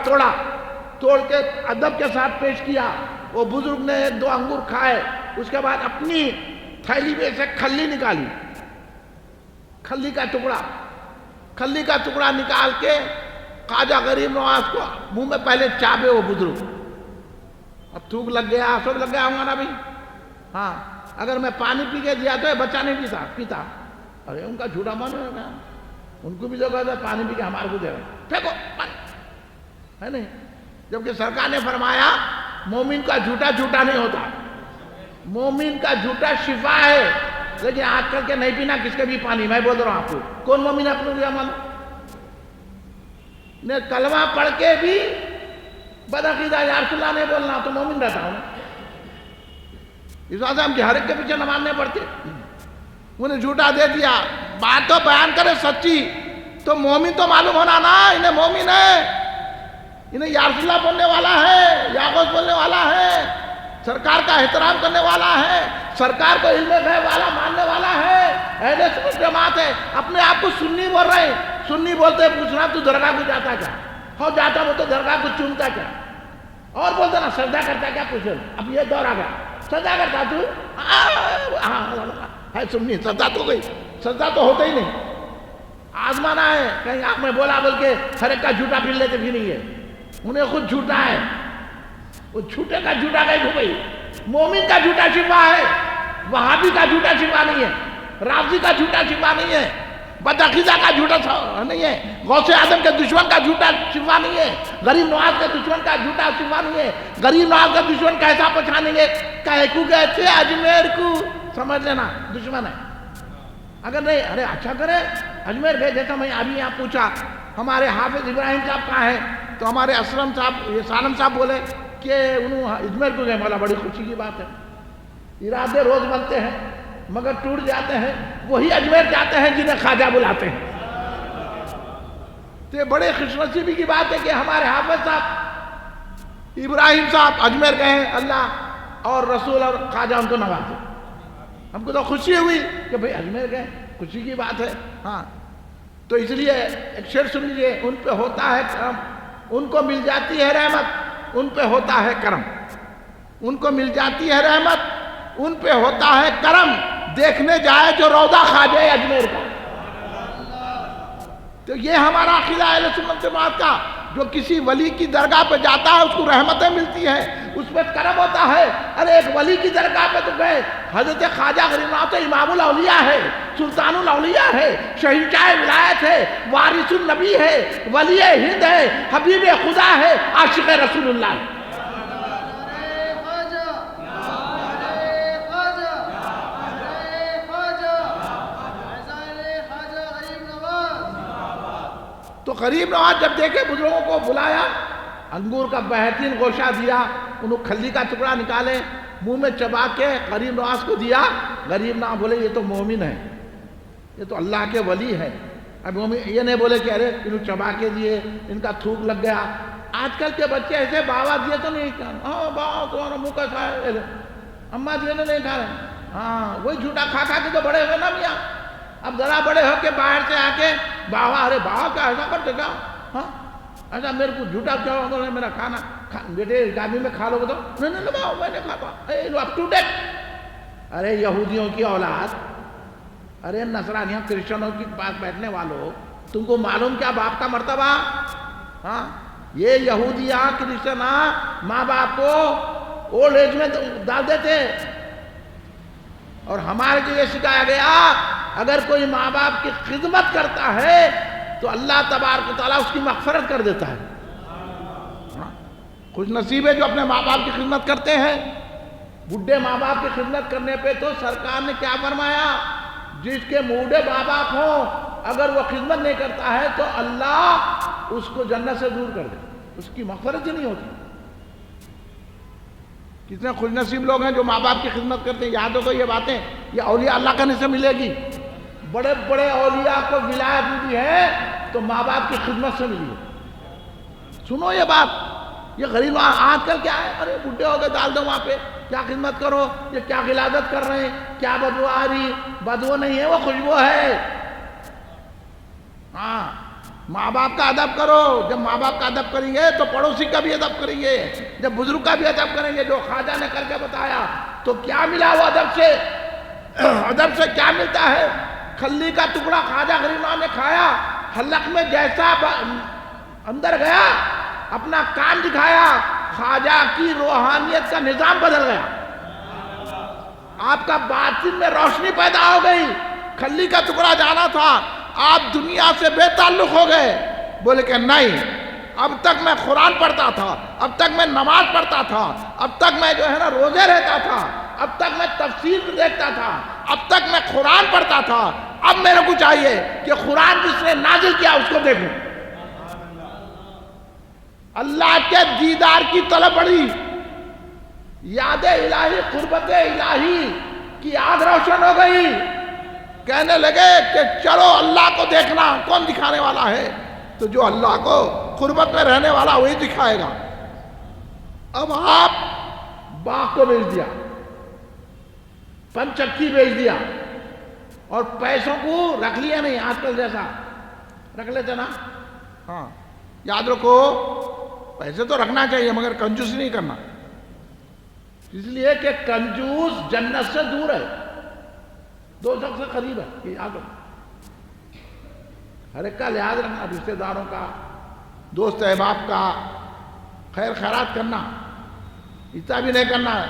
توڑ کے ادب کے ساتھ پیش کیا. وہ بزرگ نے 2 انگور کھائے, اس کے بعد اپنی تھیلی میں سے کھلی نکالی, کھلی کا ٹکڑا نکال کے خواجہ غریب نواز کو منہ میں پہلے چابے. وہ بزرگ اب تھوک لگ گیا, سب لگ گیا ہوں گا نا بھی. ہاں اگر میں پانی پی کے دیا تو یہ بچہ نہیں پیتا. ارے ان کا جھوٹا من ہے, ان کو بھی جو کہتا ہے پانی پی کے ہمارے کو دے رہا, پھینکو پانی, ہے نہیں. جبکہ سرکار نے فرمایا مومن کا جھوٹا نہیں ہوتا, مومن کا جھوٹا شفا ہے. لیکن آج کل کے نہیں پینا کس کے بھی پانی. میں بول رہا ہوں آپ کو, کون مومن ہے اپنے عمل نے کلمہ پڑھ کے بھی بدعقیدہ یا رسول اللہ نہیں بولنا تو مومن رہتا ہوں. اس واسطے ہم ہر ایک کے پیچھے نماز نہیں پڑھتے. انہیں جھوٹا دے دیا, بات تو بیان کرے سچی, تو مومن تو معلوم ہونا نا, انہیں مومن ہے, انہیں یا رسول اللہ بولنے والا ہے, یا غوث بولنے والا ہے, سرکار کا احترام کرنے والا ہے, سرکار کو علم غیب والا ماننے والا ہے, اہل سنت جماعت ہے. اپنے آپ کو سنی بول رہے ہیں, سنی بولتے پوچھنا تو درگاہ کو جاتا کیا, ہو جاتا وہ تو درگاہ کو چومتا کیا, اور بولتے نا سجدہ کرتا کیا. پوچھو, اب یہ دور آ گیا, سجدہ کرتا تو ہے سنی, سجدہ تو گئی, سجدہ تو ہوتا ہی نہیں. آزمانا ہے, کہیں آپ میں بولا بول کے ہر ایک کا جھوٹا پھر لیتے بھی نہیں ہے. انہیں خود جھوٹا ہے. وہ جھوٹے کا جھوٹا کہیں کو بھئی. مومن کا جھوٹا شفا ہے, وہابی کا جھوٹا شفا نہیں ہے, رافضی کا جھوٹا شفا نہیں ہے, بدعقیدہ کا جھوٹا نہیں ہے, غوث اعظم کے دشمن کا جھوٹا شفا نہیں ہے, غریب نواز کے دشمن کا جھوٹا شفا نہیں ہے. غریب نواز کا دشمن کیسا پہچانیں گے؟ کہے کو گئے تھے اجمیر کو, سمجھ لینا دشمن ہے. اگر نہیں, ارے اچھا کرے اجمیر گئے. جیسا میں ابھی یہاں پوچھا ہمارے حافظ ابراہیم صاحب کہاں ہیں, تو ہمارے اسلم صاحب, یہ سالم صاحب بولے کہ انہوں اجمیر کو گئے. مولا بڑی خوشی کی بات ہے. ارادے روز بنتے ہیں مگر ٹوٹ جاتے ہیں. وہی اجمیر جاتے ہیں جنہیں خواجہ بلاتے ہیں. تو یہ بڑے خوش نصیبی کی بات ہے کہ ہمارے حافظ صاحب ابراہیم صاحب اجمیر گئے ہیں. اللہ اور رسول اور خواجہ ان کو نوازے. ہم کو تو خوشی ہوئی کہ بھئی اجمیر گئے, خوشی کی بات ہے. ہاں, تو اس لیے ایک شعر سن لیجئے. ان پہ ہوتا ہے کرم, ان کو مل جاتی ہے رحمت, ان پہ ہوتا ہے کرم. ان کو مل جاتی ہے رحمت, ان پہ ہوتا ہے کرم. دیکھنے جائے جو روضہ خواجہ اجمیر کا. تو یہ ہمارا عقیدہ اہل سنت جماعت کا. جو کسی ولی کی درگاہ پہ جاتا ہے اس کو رحمتیں ملتی ہیں, اس پہ کرم ہوتا ہے. ارے ایک ولی کی درگاہ پہ تو گئے, حضرت خواجہ غریب نواز تو امام الاولیاء ہے, سلطان الاولیاء ہے, شہنشاہ ولایت ہے, وارث النبی ہے, ولی ہند ہے, حبیب خدا ہے, عاشق رسول اللہ ہے. تو غریب نواز جب دیکھے بزرگوں کو بلایا, انگور کا بہترین گوشہ دیا, انہوں کھلی کا ٹکڑا نکالے, منہ میں چبا کے غریب نواز کو دیا. غریب نواز بولے یہ تو مومن ہے, یہ تو اللہ کے ولی ہے. اب یہ نہیں بولے کہ ارے انہوں چبا کے دیے, ان کا تھوک لگ گیا. آج کل کے بچے ایسے باوا دیے تو نہیں کھا, ہاں باوا تمہارا منہ کیسا ہے, اماں دیے نہیں کھا رہے. ہاں وہی جھوٹا کھا کھا کے تو بڑے ہوئے نا میاں. اب ذرا بڑے ہو کے باہر سے آ کے باوا, ارے باوا کیا ایسا کرتے کیا, ہاں ایسا میرے کو جھوٹا کیا ہوگا, میرا کھانا بیٹے گامی میں کھا لو گے تو نہیں باوا میں نے کھاتا. Up to date. ارے یہودیوں کی اولاد, ارے نصرانیوں کرسچنوں کی پاس بیٹھنے والوں, تم کو معلوم کیا باپ کا مرتبہ. ہاں یہ یہودیاں کرسچناں ماں باپ کو اولڈ ایج میں ڈال دیتے. اور ہمارے کو یہ سکھایا گیا اگر کوئی ماں باپ کی خدمت کرتا ہے تو اللہ تبارک و تعالیٰ اس کی مغفرت کر دیتا ہے. خوش نصیب ہے جو اپنے ماں باپ کی خدمت کرتے ہیں. بڈھے ماں باپ کی خدمت کرنے پہ تو سرکار نے کیا فرمایا, جس کے بوڑھے ماں باپ ہوں اگر وہ خدمت نہیں کرتا ہے تو اللہ اس کو جنت سے دور کر دے, اس کی مغفرت ہی نہیں ہوتی. کتنے خوش نصیب لوگ ہیں جو ماں باپ کی خدمت کرتے ہیں. یاد ہوگا یہ باتیں, یہ اولیاء اللہ کرنے سے ملے گی. بڑے بڑے اولیاء کو ولایت ملی ہے تو ماں باپ کی خدمت سے ملی ہے. سنو یہ بات. یہ غریب آج کل کیا ہے, ارے بڈھے ہو گئے ڈال دو وہاں پہ, کیا خدمت کرو, یہ کیا غلاظت کر رہے ہیں, کیا بدبو آ رہی. بدبو نہیں ہے, وہ خوشبو ہے. ہاں ماں باپ کا ادب کرو. جب ماں باپ کا ادب کریں گے تو پڑوسی کا بھی ادب کریں گے. جب بزرگ کا بھی ادب کریں گے, جو خواجہ نے کر کے بتایا, تو کیا ملا وہ ادب سے. ادب سے کیا ملتا ہے. کھلی کا ٹکڑا خواجہ غریب نواز نے کھایا, حلق میں جیسا اندر گیا اپنا کام دکھایا, خواجہ کی روحانیت کا نظام بدل گیا. آپ کا باطن میں روشنی پیدا ہو گئی. کھلی کا ٹکڑا جانا تھا, آپ دنیا سے بے تعلق ہو گئے. بولے کہ نہیں, اب تک میں قرآن پڑھتا تھا, اب تک میں نماز پڑھتا تھا, اب تک میں جو ہے نا روزے رہتا تھا, اب تک میں تفسیر دیکھتا تھا, اب تک میں قرآن پڑھتا تھا. اب میرے کو چاہیے کہ قرآن جس نے نازل کیا اس کو دیکھوں. اللہ کے دیدار کی طلب بڑی, یاد الہی, قربت الہی کی یاد روشن ہو گئی. کہنے لگے کہ چلو اللہ کو دیکھنا, کون دکھانے والا ہے, تو جو اللہ کو قربت میں رہنے والا وہی دکھائے گا. اب آپ باغ کو بیچ دیا, پنچکی بیچ دیا, اور پیسوں کو رکھ لیا نہیں. آج کل جیسا رکھ لیتے نا. ہاں یاد رکھو, پیسے تو رکھنا چاہیے مگر کنجوسی نہیں کرنا. اس لیے کہ کنجوس جنت سے دور ہے, دوزخ سے قریب ہے. یہ یاد رکھو. ہر ایک کا لحاظ رکھنا, رشتہ داروں کا, دوست احباب کا, خیر خیرات کرنا اتنا بھی نہیں کرنا ہے.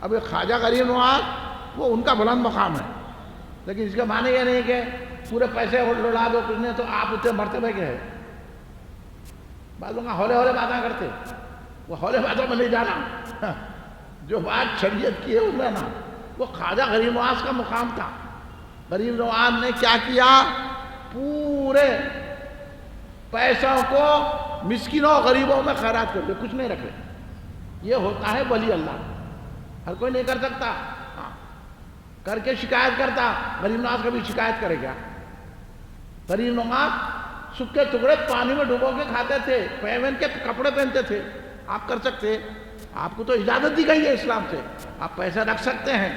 اب یہ خواجہ غریب نواز وہ ان کا بلند مقام ہے، لیکن اس کا معنی یہ نہیں کہ پورے پیسے لڑا دو کچھ نہیں تو آپ اتنے مرتبے کے ہیں. بعضوں کا ہولے ہولے باتیں کرتے، وہ ہولے باتوں میں نہیں جانا. جو بات شریعت کی ہے اس میں نا، وہ خواجہ غریب نواز کا مقام تھا. غریب نواز نے کیا کیا؟ پورے پیسوں کو مسکینوں غریبوں میں خیرات کر دے، کچھ نہیں رکھے. یہ ہوتا ہے ولی اللہ. ہر کوئی نہیں کر سکتا. کر کے شکایت کرتا. غریب نواز کبھی شکایت کرے کیا؟ غریب نواز سکے ٹکڑے پانی میں ڈبو کے کھاتے تھے، پہن کے کپڑے پہنتے تھے. آپ کر سکتے؟ آپ کو تو اجازت دی گئی ہے اسلام سے. آپ پیسے رکھ سکتے ہیں،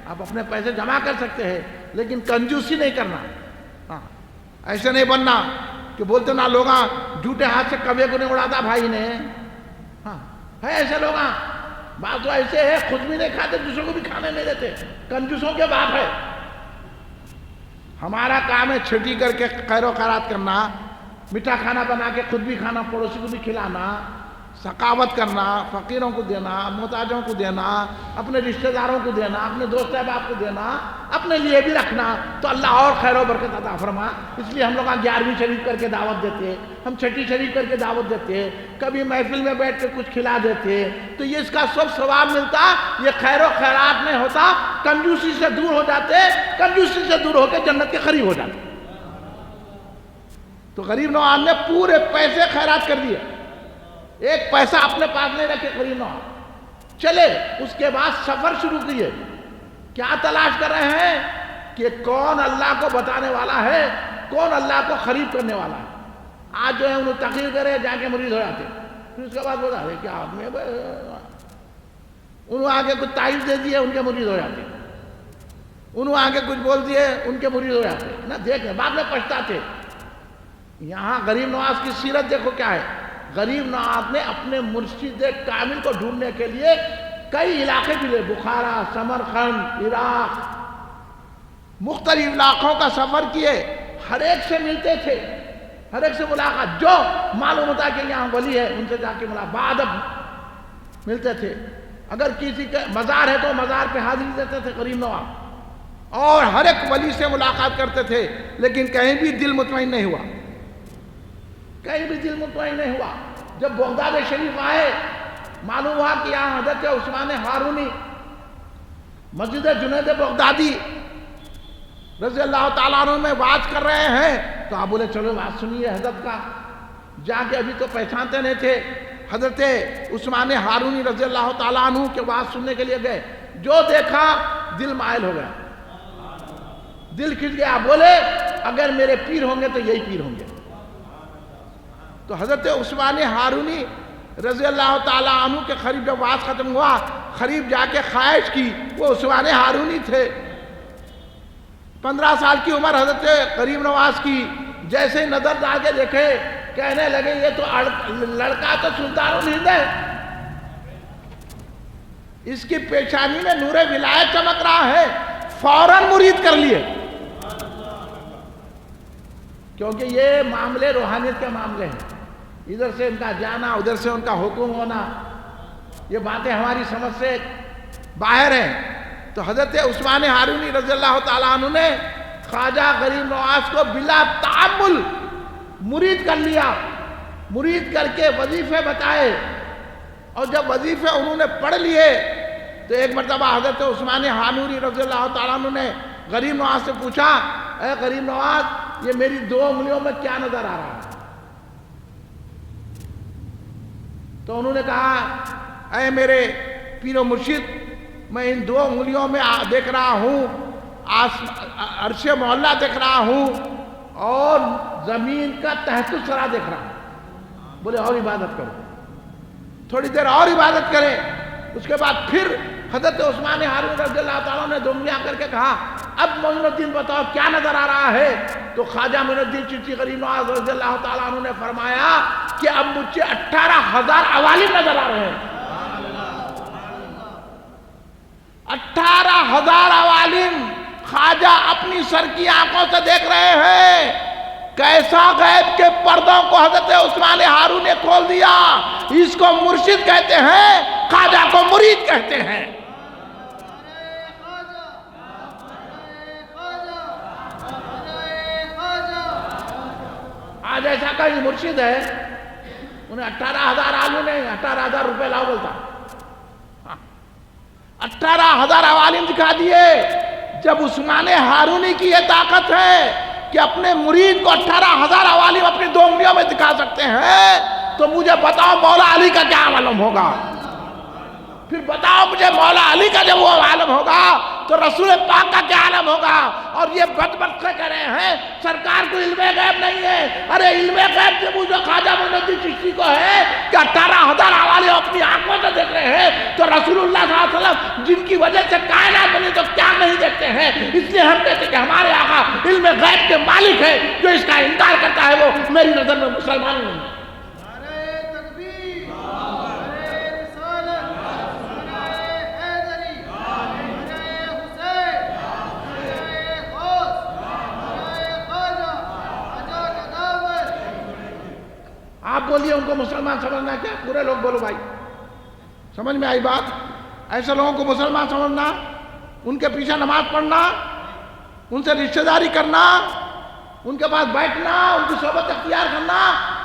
آپ اپنے پیسے جمع کر سکتے ہیں، لیکن کنجوسی نہیں کرنا. ایسے نہیں بننا کہ بولتے نا لوگ جھوٹے ہاتھ سے کبے کو نہیں اڑاتا بھائی نے. ہے ایسے لوگ، بعض تو ایسے ہے خود بھی نہیں کھاتے دوسروں کو بھی کھانے نہیں دیتے. کنجوسوں کے باپ ہے. ہمارا کام ہے چھٹی کر کے خیر و خیرات کرنا، میٹھا کھانا بنا کے خود بھی کھانا، پڑوسی کو بھی کھلانا، سخاوت کرنا، فقیروں کو دینا، محتاجوں کو دینا، اپنے رشتہ داروں کو دینا، اپنے دوست احباب کو دینا، اپنے لیے بھی رکھنا، تو اللہ اور خیر و برکت عطا فرما. اس لیے ہم لوگ 11ویں شریف کر کے دعوت دیتے ہیں، ہم چھٹی شریف کر کے دعوت دیتے ہیں، کبھی محفل میں بیٹھ کے کچھ کھلا دیتے ہیں، تو یہ اس کا سب ثواب ملتا. یہ خیر و خیرات نہیں ہوتا. کنجوسی سے دور ہو جاتے، کنجوسی سے دور ہو کے جنت کے قریب ہو جاتے. تو غریب نواز نے پورے پیسے خیرات کر دیے، ایک پیسہ اپنے پاس نہیں رکھے. غریب نواز چلے. اس کے بعد سفر شروع کیے. کیا تلاش کر رہے ہیں؟ کہ کون اللہ کو بتانے والا ہے، کون اللہ کو قریب کرنے والا ہے. آج جو ہے انہوں تقریر کرے جا کے مرید ہو جاتے، پھر اس کے بعد بتا رہے کیا آدمی ہے، انہوں آگے کچھ تعریف دے دیے ان کے مرید ہو جاتے، انہوں آگے کچھ بول دیے ان کے مرید ہو جاتے. نہ دیکھیں بعد میں پچھتاتے. یہاں غریب نواز کی سیرت دیکھو کیا ہے. غریب نواز نے اپنے مرشد کامل کو ڈھونڈنے کے لیے کئی علاقے بھی لے، بخارا، سمرقند، عراق، مختلف علاقوں کا سفر کیے. ہر ایک سے ملتے تھے، ہر ایک سے ملاقات. جو معلوم ہوتا کہ یہاں ولی ہے ان سے جا کے بعد اب ملتے تھے. اگر کسی کا مزار ہے تو مزار پہ حاضری دیتے تھے غریب نواز، اور ہر ایک ولی سے ملاقات کرتے تھے. لیکن کہیں بھی دل مطمئن نہیں ہوا، کہیں بھی دل مطمئن نہیں ہوا. جب بغداد شریف آئے، معلوم ہوا کہ یہاں حضرت عثمان ہارونی مسجد جنید بغدادی رضی اللہ تعالیٰ عنہ میں وعظ کر رہے ہیں. تو آپ بولے چلو وعظ سنیے حضرت کا. جا کے ابھی تو پہچانتے نہیں تھے، حضرت عثمان ہارونی رضی اللہ تعالیٰ عنہ کے وعظ سننے کے لیے گئے. جو دیکھا دل مائل ہو گیا، دل کھچ گیا. بولے اگر میرے پیر ہوں گے تو یہی پیر ہوں گے. تو حضرت عثمان ہارونی رضی اللہ تعالیٰ عنہ کے قریب جب وعظ ختم ہوا، قریب جا کے خواہش کی. وہ عثمان ہارونی تھے. 15 سال کی عمر حضرت غریب نواز کی. جیسے نظر ڈال کے دیکھے، کہنے لگے یہ تو لڑکا تو سلطان الہند ہے، اس کی پیشانی میں نور ولایت چمک رہا ہے. فوراً مرید کر لیے، کیونکہ یہ معاملے روحانیت کے معاملے ہیں. ادھر سے ان کا جانا، ادھر سے ان کا حکم ہونا، یہ باتیں ہماری سمجھ سے باہر ہیں. تو حضرت عثمان ہارونی رضی اللہ تعالیٰ عنہ نے خواجہ غریب نواز کو بلا تعامل مرید کر لیا. مرید کر کے وظیفے بتائے، اور جب وظیفے انہوں نے پڑھ لیے تو ایک مرتبہ حضرت عثمان ہارونی رضی اللہ تعالیٰ عنہ نے غریب نواز سے پوچھا، اے غریب نواز یہ میری 2 انگلیوں میں کیا نظر آ رہا ہے؟ تو انہوں نے کہا، اے میرے پیر و مرشد میں ان 2 انگلیوں میں دیکھ رہا ہوں عرش معلیٰ دیکھ رہا ہوں اور زمین کا تحت الثری دیکھ رہا ہوں. بولے اور عبادت کرو، تھوڑی دیر اور عبادت کرے. اس کے بعد پھر حضرت عثمان ہارون رضی اللہ تعالیٰ نے 2 انگلیاں کر کے کہا، اب معین الدین بتاؤ کیا نظر آ رہا ہے؟ تو خواجہ معین الدین چشتی غریب نواز رضی اللہ تعالیٰ عنہ نے فرمایا کہ اب مجھے 18,000 عوالم نظر آ رہے ہیں. 18,000 عوالم خواجہ اپنی سر کی آنکھوں سے دیکھ رہے ہیں. کیسا غیب کے پردوں کو حضرت عثمان ہارون نے کھول دیا. اس کو مرشد کہتے ہیں, خواجہ کو مرید کہتے ہیں. آج ایسا کہیں مرشد ہے, انہیں 18,000 عالم نے 18,000 روپے لاؤ بولتا, 18,000 عوالم دکھا دیے. جب عثمان ہارونی کی یہ طاقت ہے کہ اپنے مرید کو 18,000 عوالم اپنی 2 انگلیوں میں دکھا سکتے ہیں, تو مجھے بتاؤ مولا علی کا کیا عالم ہوگا. پھر بتاؤ مجھے مولا علی کا جب وہ عالم ہوگا تو رسول پاک کا کیا عالم ہوگا. اور یہ بدبخت سے کہہ رہے ہیں سرکار کو علم غیب نہیں ہے. ارے علم غیب جب جو خواجہ معین الدین چشتی کو ہے کہ 18,000 عوالم اپنی آنکھوں سے دیکھ رہے ہیں, تو رسول اللہ صلی اللہ علیہ وسلم جن کی وجہ سے کائنات بنی تو کیا نہیں دیکھتے ہیں. اس لیے ہم کہتے ہیں کہ ہمارے آقا علم غیب کے مالک ہے. جو اس کا انکار کرتا ہے وہ میری نظر میں مسلمان نہیں ہے. آپ بولیے ان کو مسلمان سمجھنا کیا؟ پورے لوگ بولو بھائی, سمجھ میں آئی بات؟ ایسے لوگوں کو مسلمان سمجھنا, ان کے پیچھے نماز پڑھنا, ان سے رشتہ داری کرنا, ان کے پاس بیٹھنا, ان کی صحبت اختیار کرنا,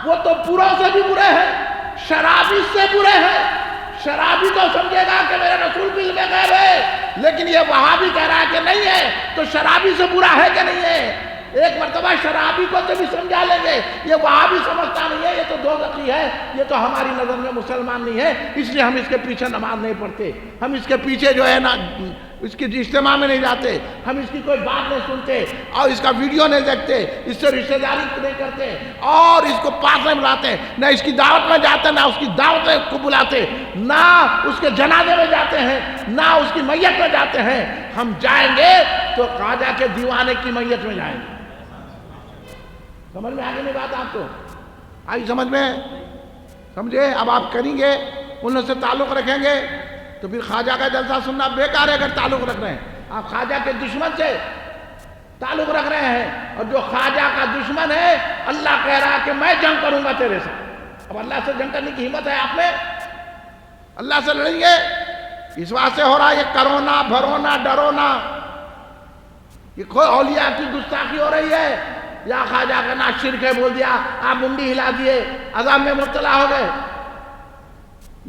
وہ تو پوروں سے بھی برے ہیں, شرابی سے برے ہیں. شرابی تو سمجھے گا کہ میرے رسول بھی علم غیب ہے, لیکن یہ وہابی کہہ رہا ہے کہ نہیں ہے, تو شرابی سے برا ہے کہ نہیں ہے؟ ایک مرتبہ شرابی کو تو بھی سمجھا لیں گے, یہ وہابی سمجھتا نہیں ہے, یہ تو دوزخی ہے, یہ تو ہماری نظر میں مسلمان نہیں ہے, اس لیے ہم اس کے پیچھے نماز نہیں پڑھتے, ہم اس کے پیچھے جو ہے نا اس کی اجتماع میں نہیں جاتے, ہم اس کی کوئی بات نہیں سنتے, اور اس کا ویڈیو نہیں دیکھتے, اس سے رشتہ داری نہیں کرتے, اور اس کو پاس نہیں بلاتے, نہ اس کی دعوت میں جاتے, نہ اس کی دعوت کو بلاتے, نہ اس کے جنازے میں جاتے ہیں, نہ اس کی میت میں جاتے ہیں. ہم جائیں گے تو خواجہ کے دیوانے کی میت میں جائیں گے. سمجھ میں آگے نہیں بات آپ کو آئی سمجھ میں؟ سمجھے؟ اب آپ کریں گے, ان سے تعلق رکھیں گے, تو پھر خواجہ کا جلسہ سننا بیکار ہے. اگر تعلق رکھ رہے ہیں آپ خواجہ کے دشمن سے تعلق رکھ رہے ہیں, اور جو خواجہ کا دشمن ہے اللہ کہہ رہا کہ میں جنگ کروں گا تیرے سے. اب اللہ سے جنگ کرنے کی ہمت ہے آپ میں؟ اللہ سے لڑیں گے؟ اس واسطے ہو رہا ہے یہ کرونا بھرونا ڈرونا, یہ کوئی اولیاء کی گستاخی ہو رہی ہے. یا خواجہ کا نام شرک ہے بول دیا, آپ منڈی ہلا دیے, عذاب میں مبتلا ہو گئے.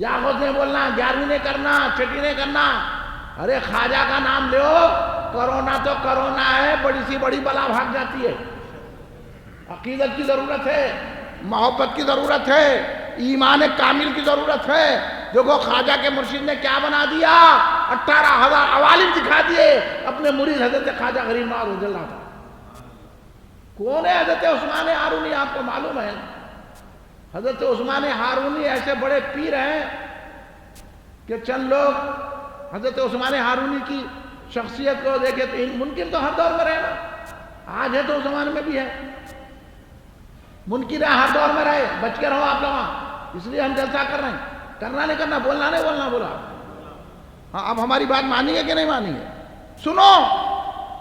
یا خود نہیں بولنا, 11ویں نہیں کرنا, چھٹی نہیں کرنا. ارے خواجہ کا نام لو, کرونا تو کرونا ہے, بڑی سی بڑی بلا بھاگ جاتی ہے. عقیدت کی ضرورت ہے, محبت کی ضرورت ہے, ایمان کامل کی ضرورت ہے. دیکھو خواجہ کے مرشد نے کیا بنا دیا, 18,000 عوالم دکھا دیے. اپنے مرید حضرت خواجہ غریب نواز رضی اللہ عنہ. کون ہے حضرت عثمان ہارونی؟ آپ کو معلوم ہے حضرت عثمان ہارونی ایسے بڑے پیر ہیں کہ چند لوگ حضرت عثمان ہارونی کی شخصیت کو دیکھے تو ممکن تو ہر دور میں رہے نا, آج ہے تو اس زمانے میں بھی ہے, ممکن ہے ہر دور میں رہے. بچ کے رہو آپ لوگ, اس لیے ہم جلسہ کر رہے ہیں. کرنا نہیں کرنا, بولنا نہیں بولنا, بولا. ہاں اب ہماری بات مانیں گے کہ نہیں مانیں گے؟ سنو,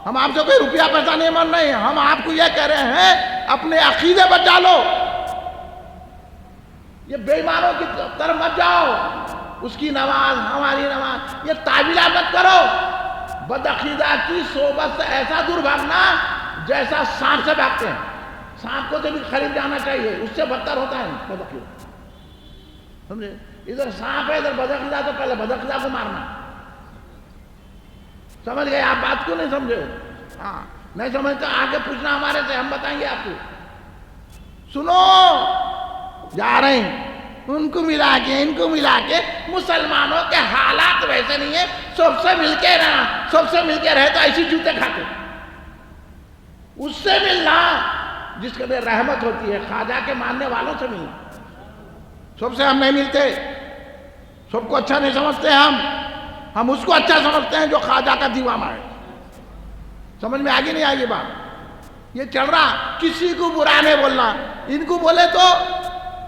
ہم آپ سے کوئی روپیہ پیسہ نہیں مان رہے ہیں, ہم آپ کو یہ کہہ رہے ہیں اپنے عقیدے بچا لو, یہ بے ایمانوں کی طرف مت جاؤ. اس کی نماز ہماری نماز, یہ تعویلات مت کرو. بدعقیدہ کی صحبت سے ایسا دور بھاگنا جیسا سانپ سے بھاگتے ہیں. سانپ کو تو بھی قریب جانا چاہیے, اس سے بدتر ہوتا ہے بدعقیدہ. سمجھے؟ ادھر سانپ ہے, ادھر بدعقیدہ, تو پہلے بدعقیدہ کو مارنا. سمجھ گئے آپ بات کو؟ نہیں سمجھے؟ ہاں نہیں سمجھتے آگے پوچھنا ہمارے سے, ہم بتائیں گے آپ کو. سنو, جا رہے ہیں ان کو ملا کے ان کو ملا کے, مسلمانوں کے حالات ویسے نہیں ہیں. سب سے مل کے رہنا, سب سے مل کے رہے تو ایسی جوتے کھاتے. اس سے ملنا جس کے لیے رحمت ہوتی ہے, خواجہ کے ماننے والوں سے ملنا. سب سے ہم نہیں ملتے, سب کو اچھا نہیں سمجھتے ہم اس کو اچھا سمجھتے ہیں جو خواجہ کا دیوانہ ہے. سمجھ میں آگے نہیں آگے بات؟ یہ چل رہا, کسی کو برا نہیں بولنا. ان کو بولے تو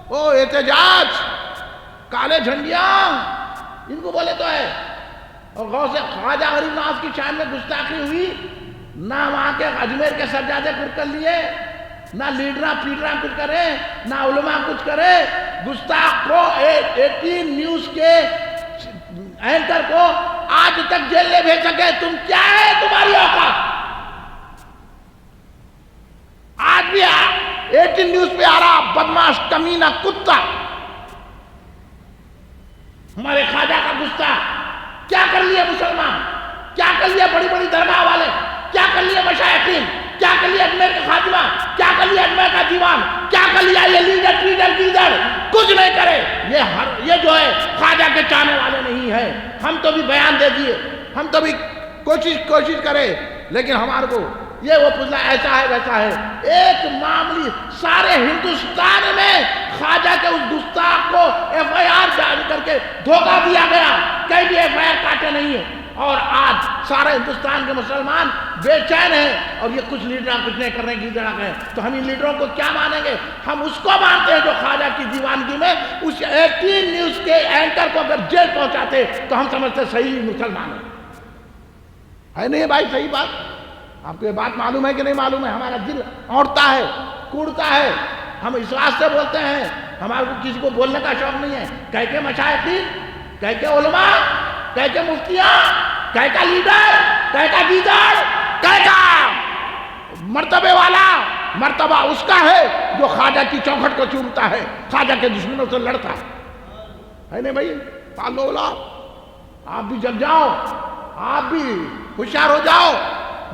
او احتجاج, کالے جھنڈیاں, ان کو بولے تو ہے. اور غوث خواجہ غریب نواز کی شان میں گستاخی ہوئی, نہ وہاں کے اجمیر کے سجادے پر کر لیے, نہ لیڈرہ پیڈرہ کچھ کریں، نہ علماء کچھ کریں. گستاخ کو 18 نیوز کے اینکر کو آج تک جیل نہیں بھیج سکے. تم کیا ہے تمہاری اوقات؟ آج بھی 18 نیوز پہ آ رہا بدماش کمینہ کتا ہمارے خواجہ کا گستاخ. کیا کر لیا مسلمان؟ کیا کر لیا بڑی بڑی درگاہ والے؟ کیا کر لیا مشائخین؟ کیا کر لیا اجمیر کا خاتمہ؟ کیا کر لیا اجمیر کا دیوان؟ کیا کر لیا یہ لیڈر؟ کچھ نہیں کرے. یہ جو ہے خواجہ کے چاہنے والے نہیں ہیں. ہم تو بھی بیان دے دیے، ہم تو بھی کوشش کرے، لیکن ہمارے کو یہ وہ پزلا ایسا ہے ویسا ہے. ایک معاملی سارے ہندوستان میں خواجہ کے اس گستاخ کو FIR جاری کر کے دھوکہ دیا گیا. کہیں بھی FIR کاٹے نہیں ہے. اور آج سارے ہندوستان کے مسلمان بے چین ہیں. اور یہ کچھ لیڈران کچھ نہیں کر رہے ہیں، گیدڑا کہیں. تو ہم ان لیڈروں کو کیا مانیں گے؟ ہم اس کو مانتے ہیں جو خواجہ کی دیوانگی میں اس 18 نیوز کے اینکر کو اگر جیل پہنچاتے تو ہم سمجھتے صحیح مسلمان ہے نہیں بھائی. صحیح بات. آپ کو یہ بات معلوم ہے کہ نہیں معلوم ہے؟ ہمارا دل اوڑتا ہے، کوڑتا ہے. ہم اس واسطے بولتے ہیں، ہمارے کو کسی کو بولنے کا شوق نہیں ہے. کہہ کے مشائخین، کہہ کے علماء، کہہ کے مفتیاں، کہہ کا لیڈر، کہہ کا گیدڑ، کہہ کا مرتبے والا. مرتبہ اس کا ہے جو خواجہ کی چوکھٹ کو چومتا ہے، خواجہ کے دشمنوں سے لڑتا ہے نہیں بھائی؟ پالو لا. آپ بھی جگ جاؤ، آپ بھی ہوشیار ہو جاؤ،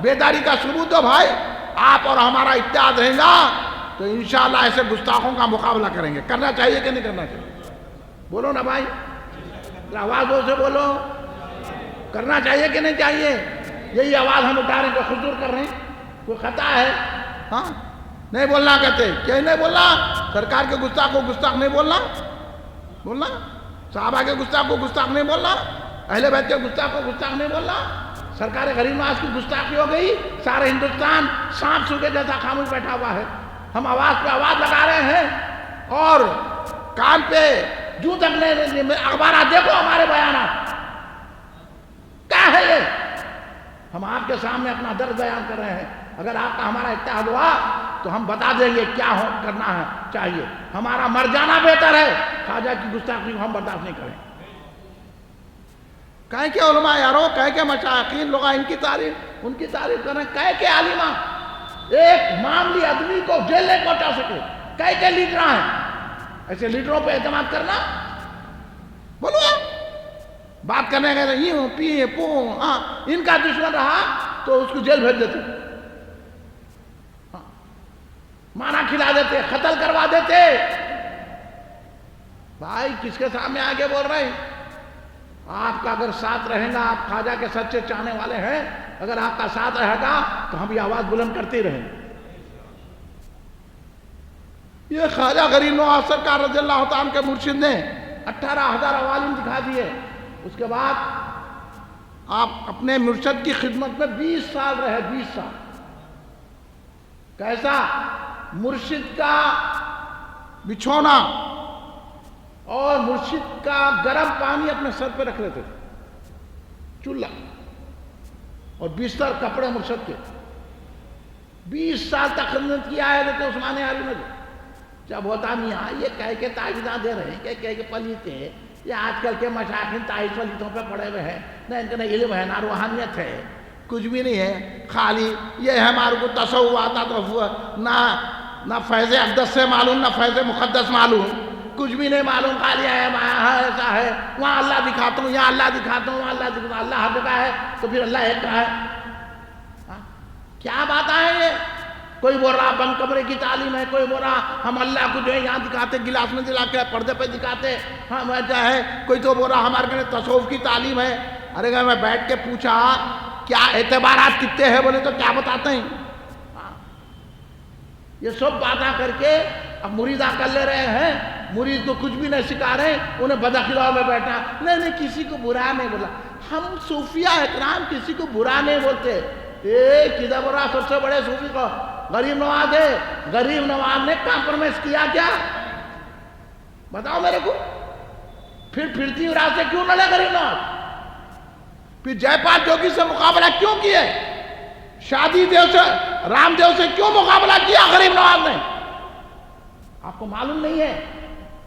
بیداری کا ثبوت دو بھائی. آپ اور ہمارا اتحاد رہے گا تو انشاءاللہ ایسے گستاخوں کا مقابلہ کریں گے. کرنا چاہیے کہ نہیں کرنا چاہیے؟ بولو نا بھائی، آوازوں سے بولو. کرنا چاہیے کہ نہیں چاہیے؟ یہی آواز ہم اٹھا رہے ہیں. کوئی خضور کر رہے ہیں؟ کوئی خطا ہے؟ ہاں نہیں بولنا کہتے. کیا نہیں بولنا؟ سرکار کے گستاخ کو گستاخ نہیں بولنا؟ بولنا. صحابہ کے گستاخ کو گستاخ نہیں بولنا؟ اہل بیت کے گستاخ کو گستاخ نہیں بولنا؟ سرکار غریب نواز کی گستاخی ہو گئی. سارے ہندوستان سانپ سوکھے جیسا خاموش بیٹھا ہوا ہے. ہم آواز پہ آواز لگا رہے ہیں اور کان پہ جو تک نہیں. اخبارات دیکھو ہمارے بیانات کیا ہے یہ. ہم آپ کے سامنے اپنا درد بیان کر رہے ہیں. اگر آپ کا ہمارا اتحاد ہوا تو ہم بتا دیں گے کیا کرنا ہے چاہیے. ہمارا مر جانا بہتر ہے. خواجہ کی گستاخی کو ہم برداشت نہیں کریں. کہے کہ علماء یارو، کہے کہ مشائخین لوگ ان کی تعریف کریں. کہے کہ عالمہ ایک معاملی آدمی کو جیل نہیں پہنچا سکے. کہے کہ لیڈر ہیں. ایسے لیڈروں پہ اعتماد کرنا. بولو بات کرنے گئے یوں پی پو. ہاں ان کا دشمن رہا تو اس کو جیل بھیج دیتے، مانا کھلا دیتے، قتل کروا دیتے. بھائی کس کے سامنے آگے بول رہے ہیں؟ آپ کا اگر ساتھ رہے گا، آپ خواجہ کے سچے چاہنے والے ہیں، اگر آپ کا ساتھ رہے گا تو ہم یہ آواز بلند کرتے رہیں. یہ خواجہ غریب نواز سرکار رضی اللہ تعالیٰ عنہ کے مرشد نے 18,000 عوالم دکھا دیے. اس کے بعد آپ اپنے مرشد کی خدمت میں 20 سال رہے. 20 سال. کیسا؟ مرشد کا بچھونا اور مرشد کا گرم پانی اپنے سر پہ رکھ لیتے تھے، چولہا اور بستر کپڑے مرشد کے. 20 سال تک خدمت کیا ہے لیکن عثمان علی نے. جب ہوتا میاں یہ کہہ کے تعویذاں دے رہے ہیں کہ کہہ کے پلیتے ہیں، یہ آج کل کے مشائخین تعویذ پلیتوں پہ پڑے ہوئے ہیں. نہ ان کا نہ علم ہے نہ روحانیت ہے، کچھ بھی نہیں ہے. خالی یہ ہے ہمارے کو تصوف آتا تو نہ فیض اقدس سے معلوم نہ فیض مقدس معلوم، کچھ بھی نہیں معلوم. خالی ہے ایسا ہے، وہاں اللہ دکھاتا ہوں، یہاں اللہ دکھاتا ہوں، وہاں اللہ دکھاتا ہوں. اللہ ہر جگہ ہے تو پھر اللہ ایک کا ہے. کیا بات ہے یہ؟ کوئی بول رہا بند کمرے کی تعلیم ہے، کوئی بول رہا ہم اللہ کو جو ہے یہاں دکھاتے، گلاس میں دلا کے پردے پہ دکھاتے. ہم ایسا ہے. کوئی تو بول رہا ہمارے گھر تصوف کی تعلیم ہے. ارے گھر میں بیٹھ کے پوچھا کیا اعتبارات کتنے ہیں؟ بولے تو کیا بتاتے ہیں. یہ سب باتیں کر کے اب مریدہ کر لے رہے ہیں. مرید کو کچھ بھی نہیں سکھا رہے، انہیں بداخلاؤ میں بیٹھا. نہیں کسی کو برا نہیں بولا. ہم صوفیہ اکرام کسی کو برا نہیں بولتے. کدھر بول رہا سب سے بڑے صوفی کو غریب نواز ہے. غریب نواز نے کمپرومائز کیا کیا؟ بتاؤ میرے کو. پھر پھرتی راہ سے کیوں نہ لے غریب نواز؟ پھر جے پال جوگی سے مقابلہ کیوں کیے؟ شادی دیو سے رام دیو سے کیوں مقابلہ کیا غریب نواز نے؟ آپ کو معلوم نہیں ہے؟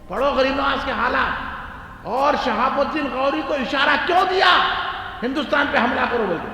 پڑھو غریب نواز کے حالات، اور شہاب الدین غوری کو اشارہ کیوں دیا ہندوستان پہ حملہ کرو بلکہ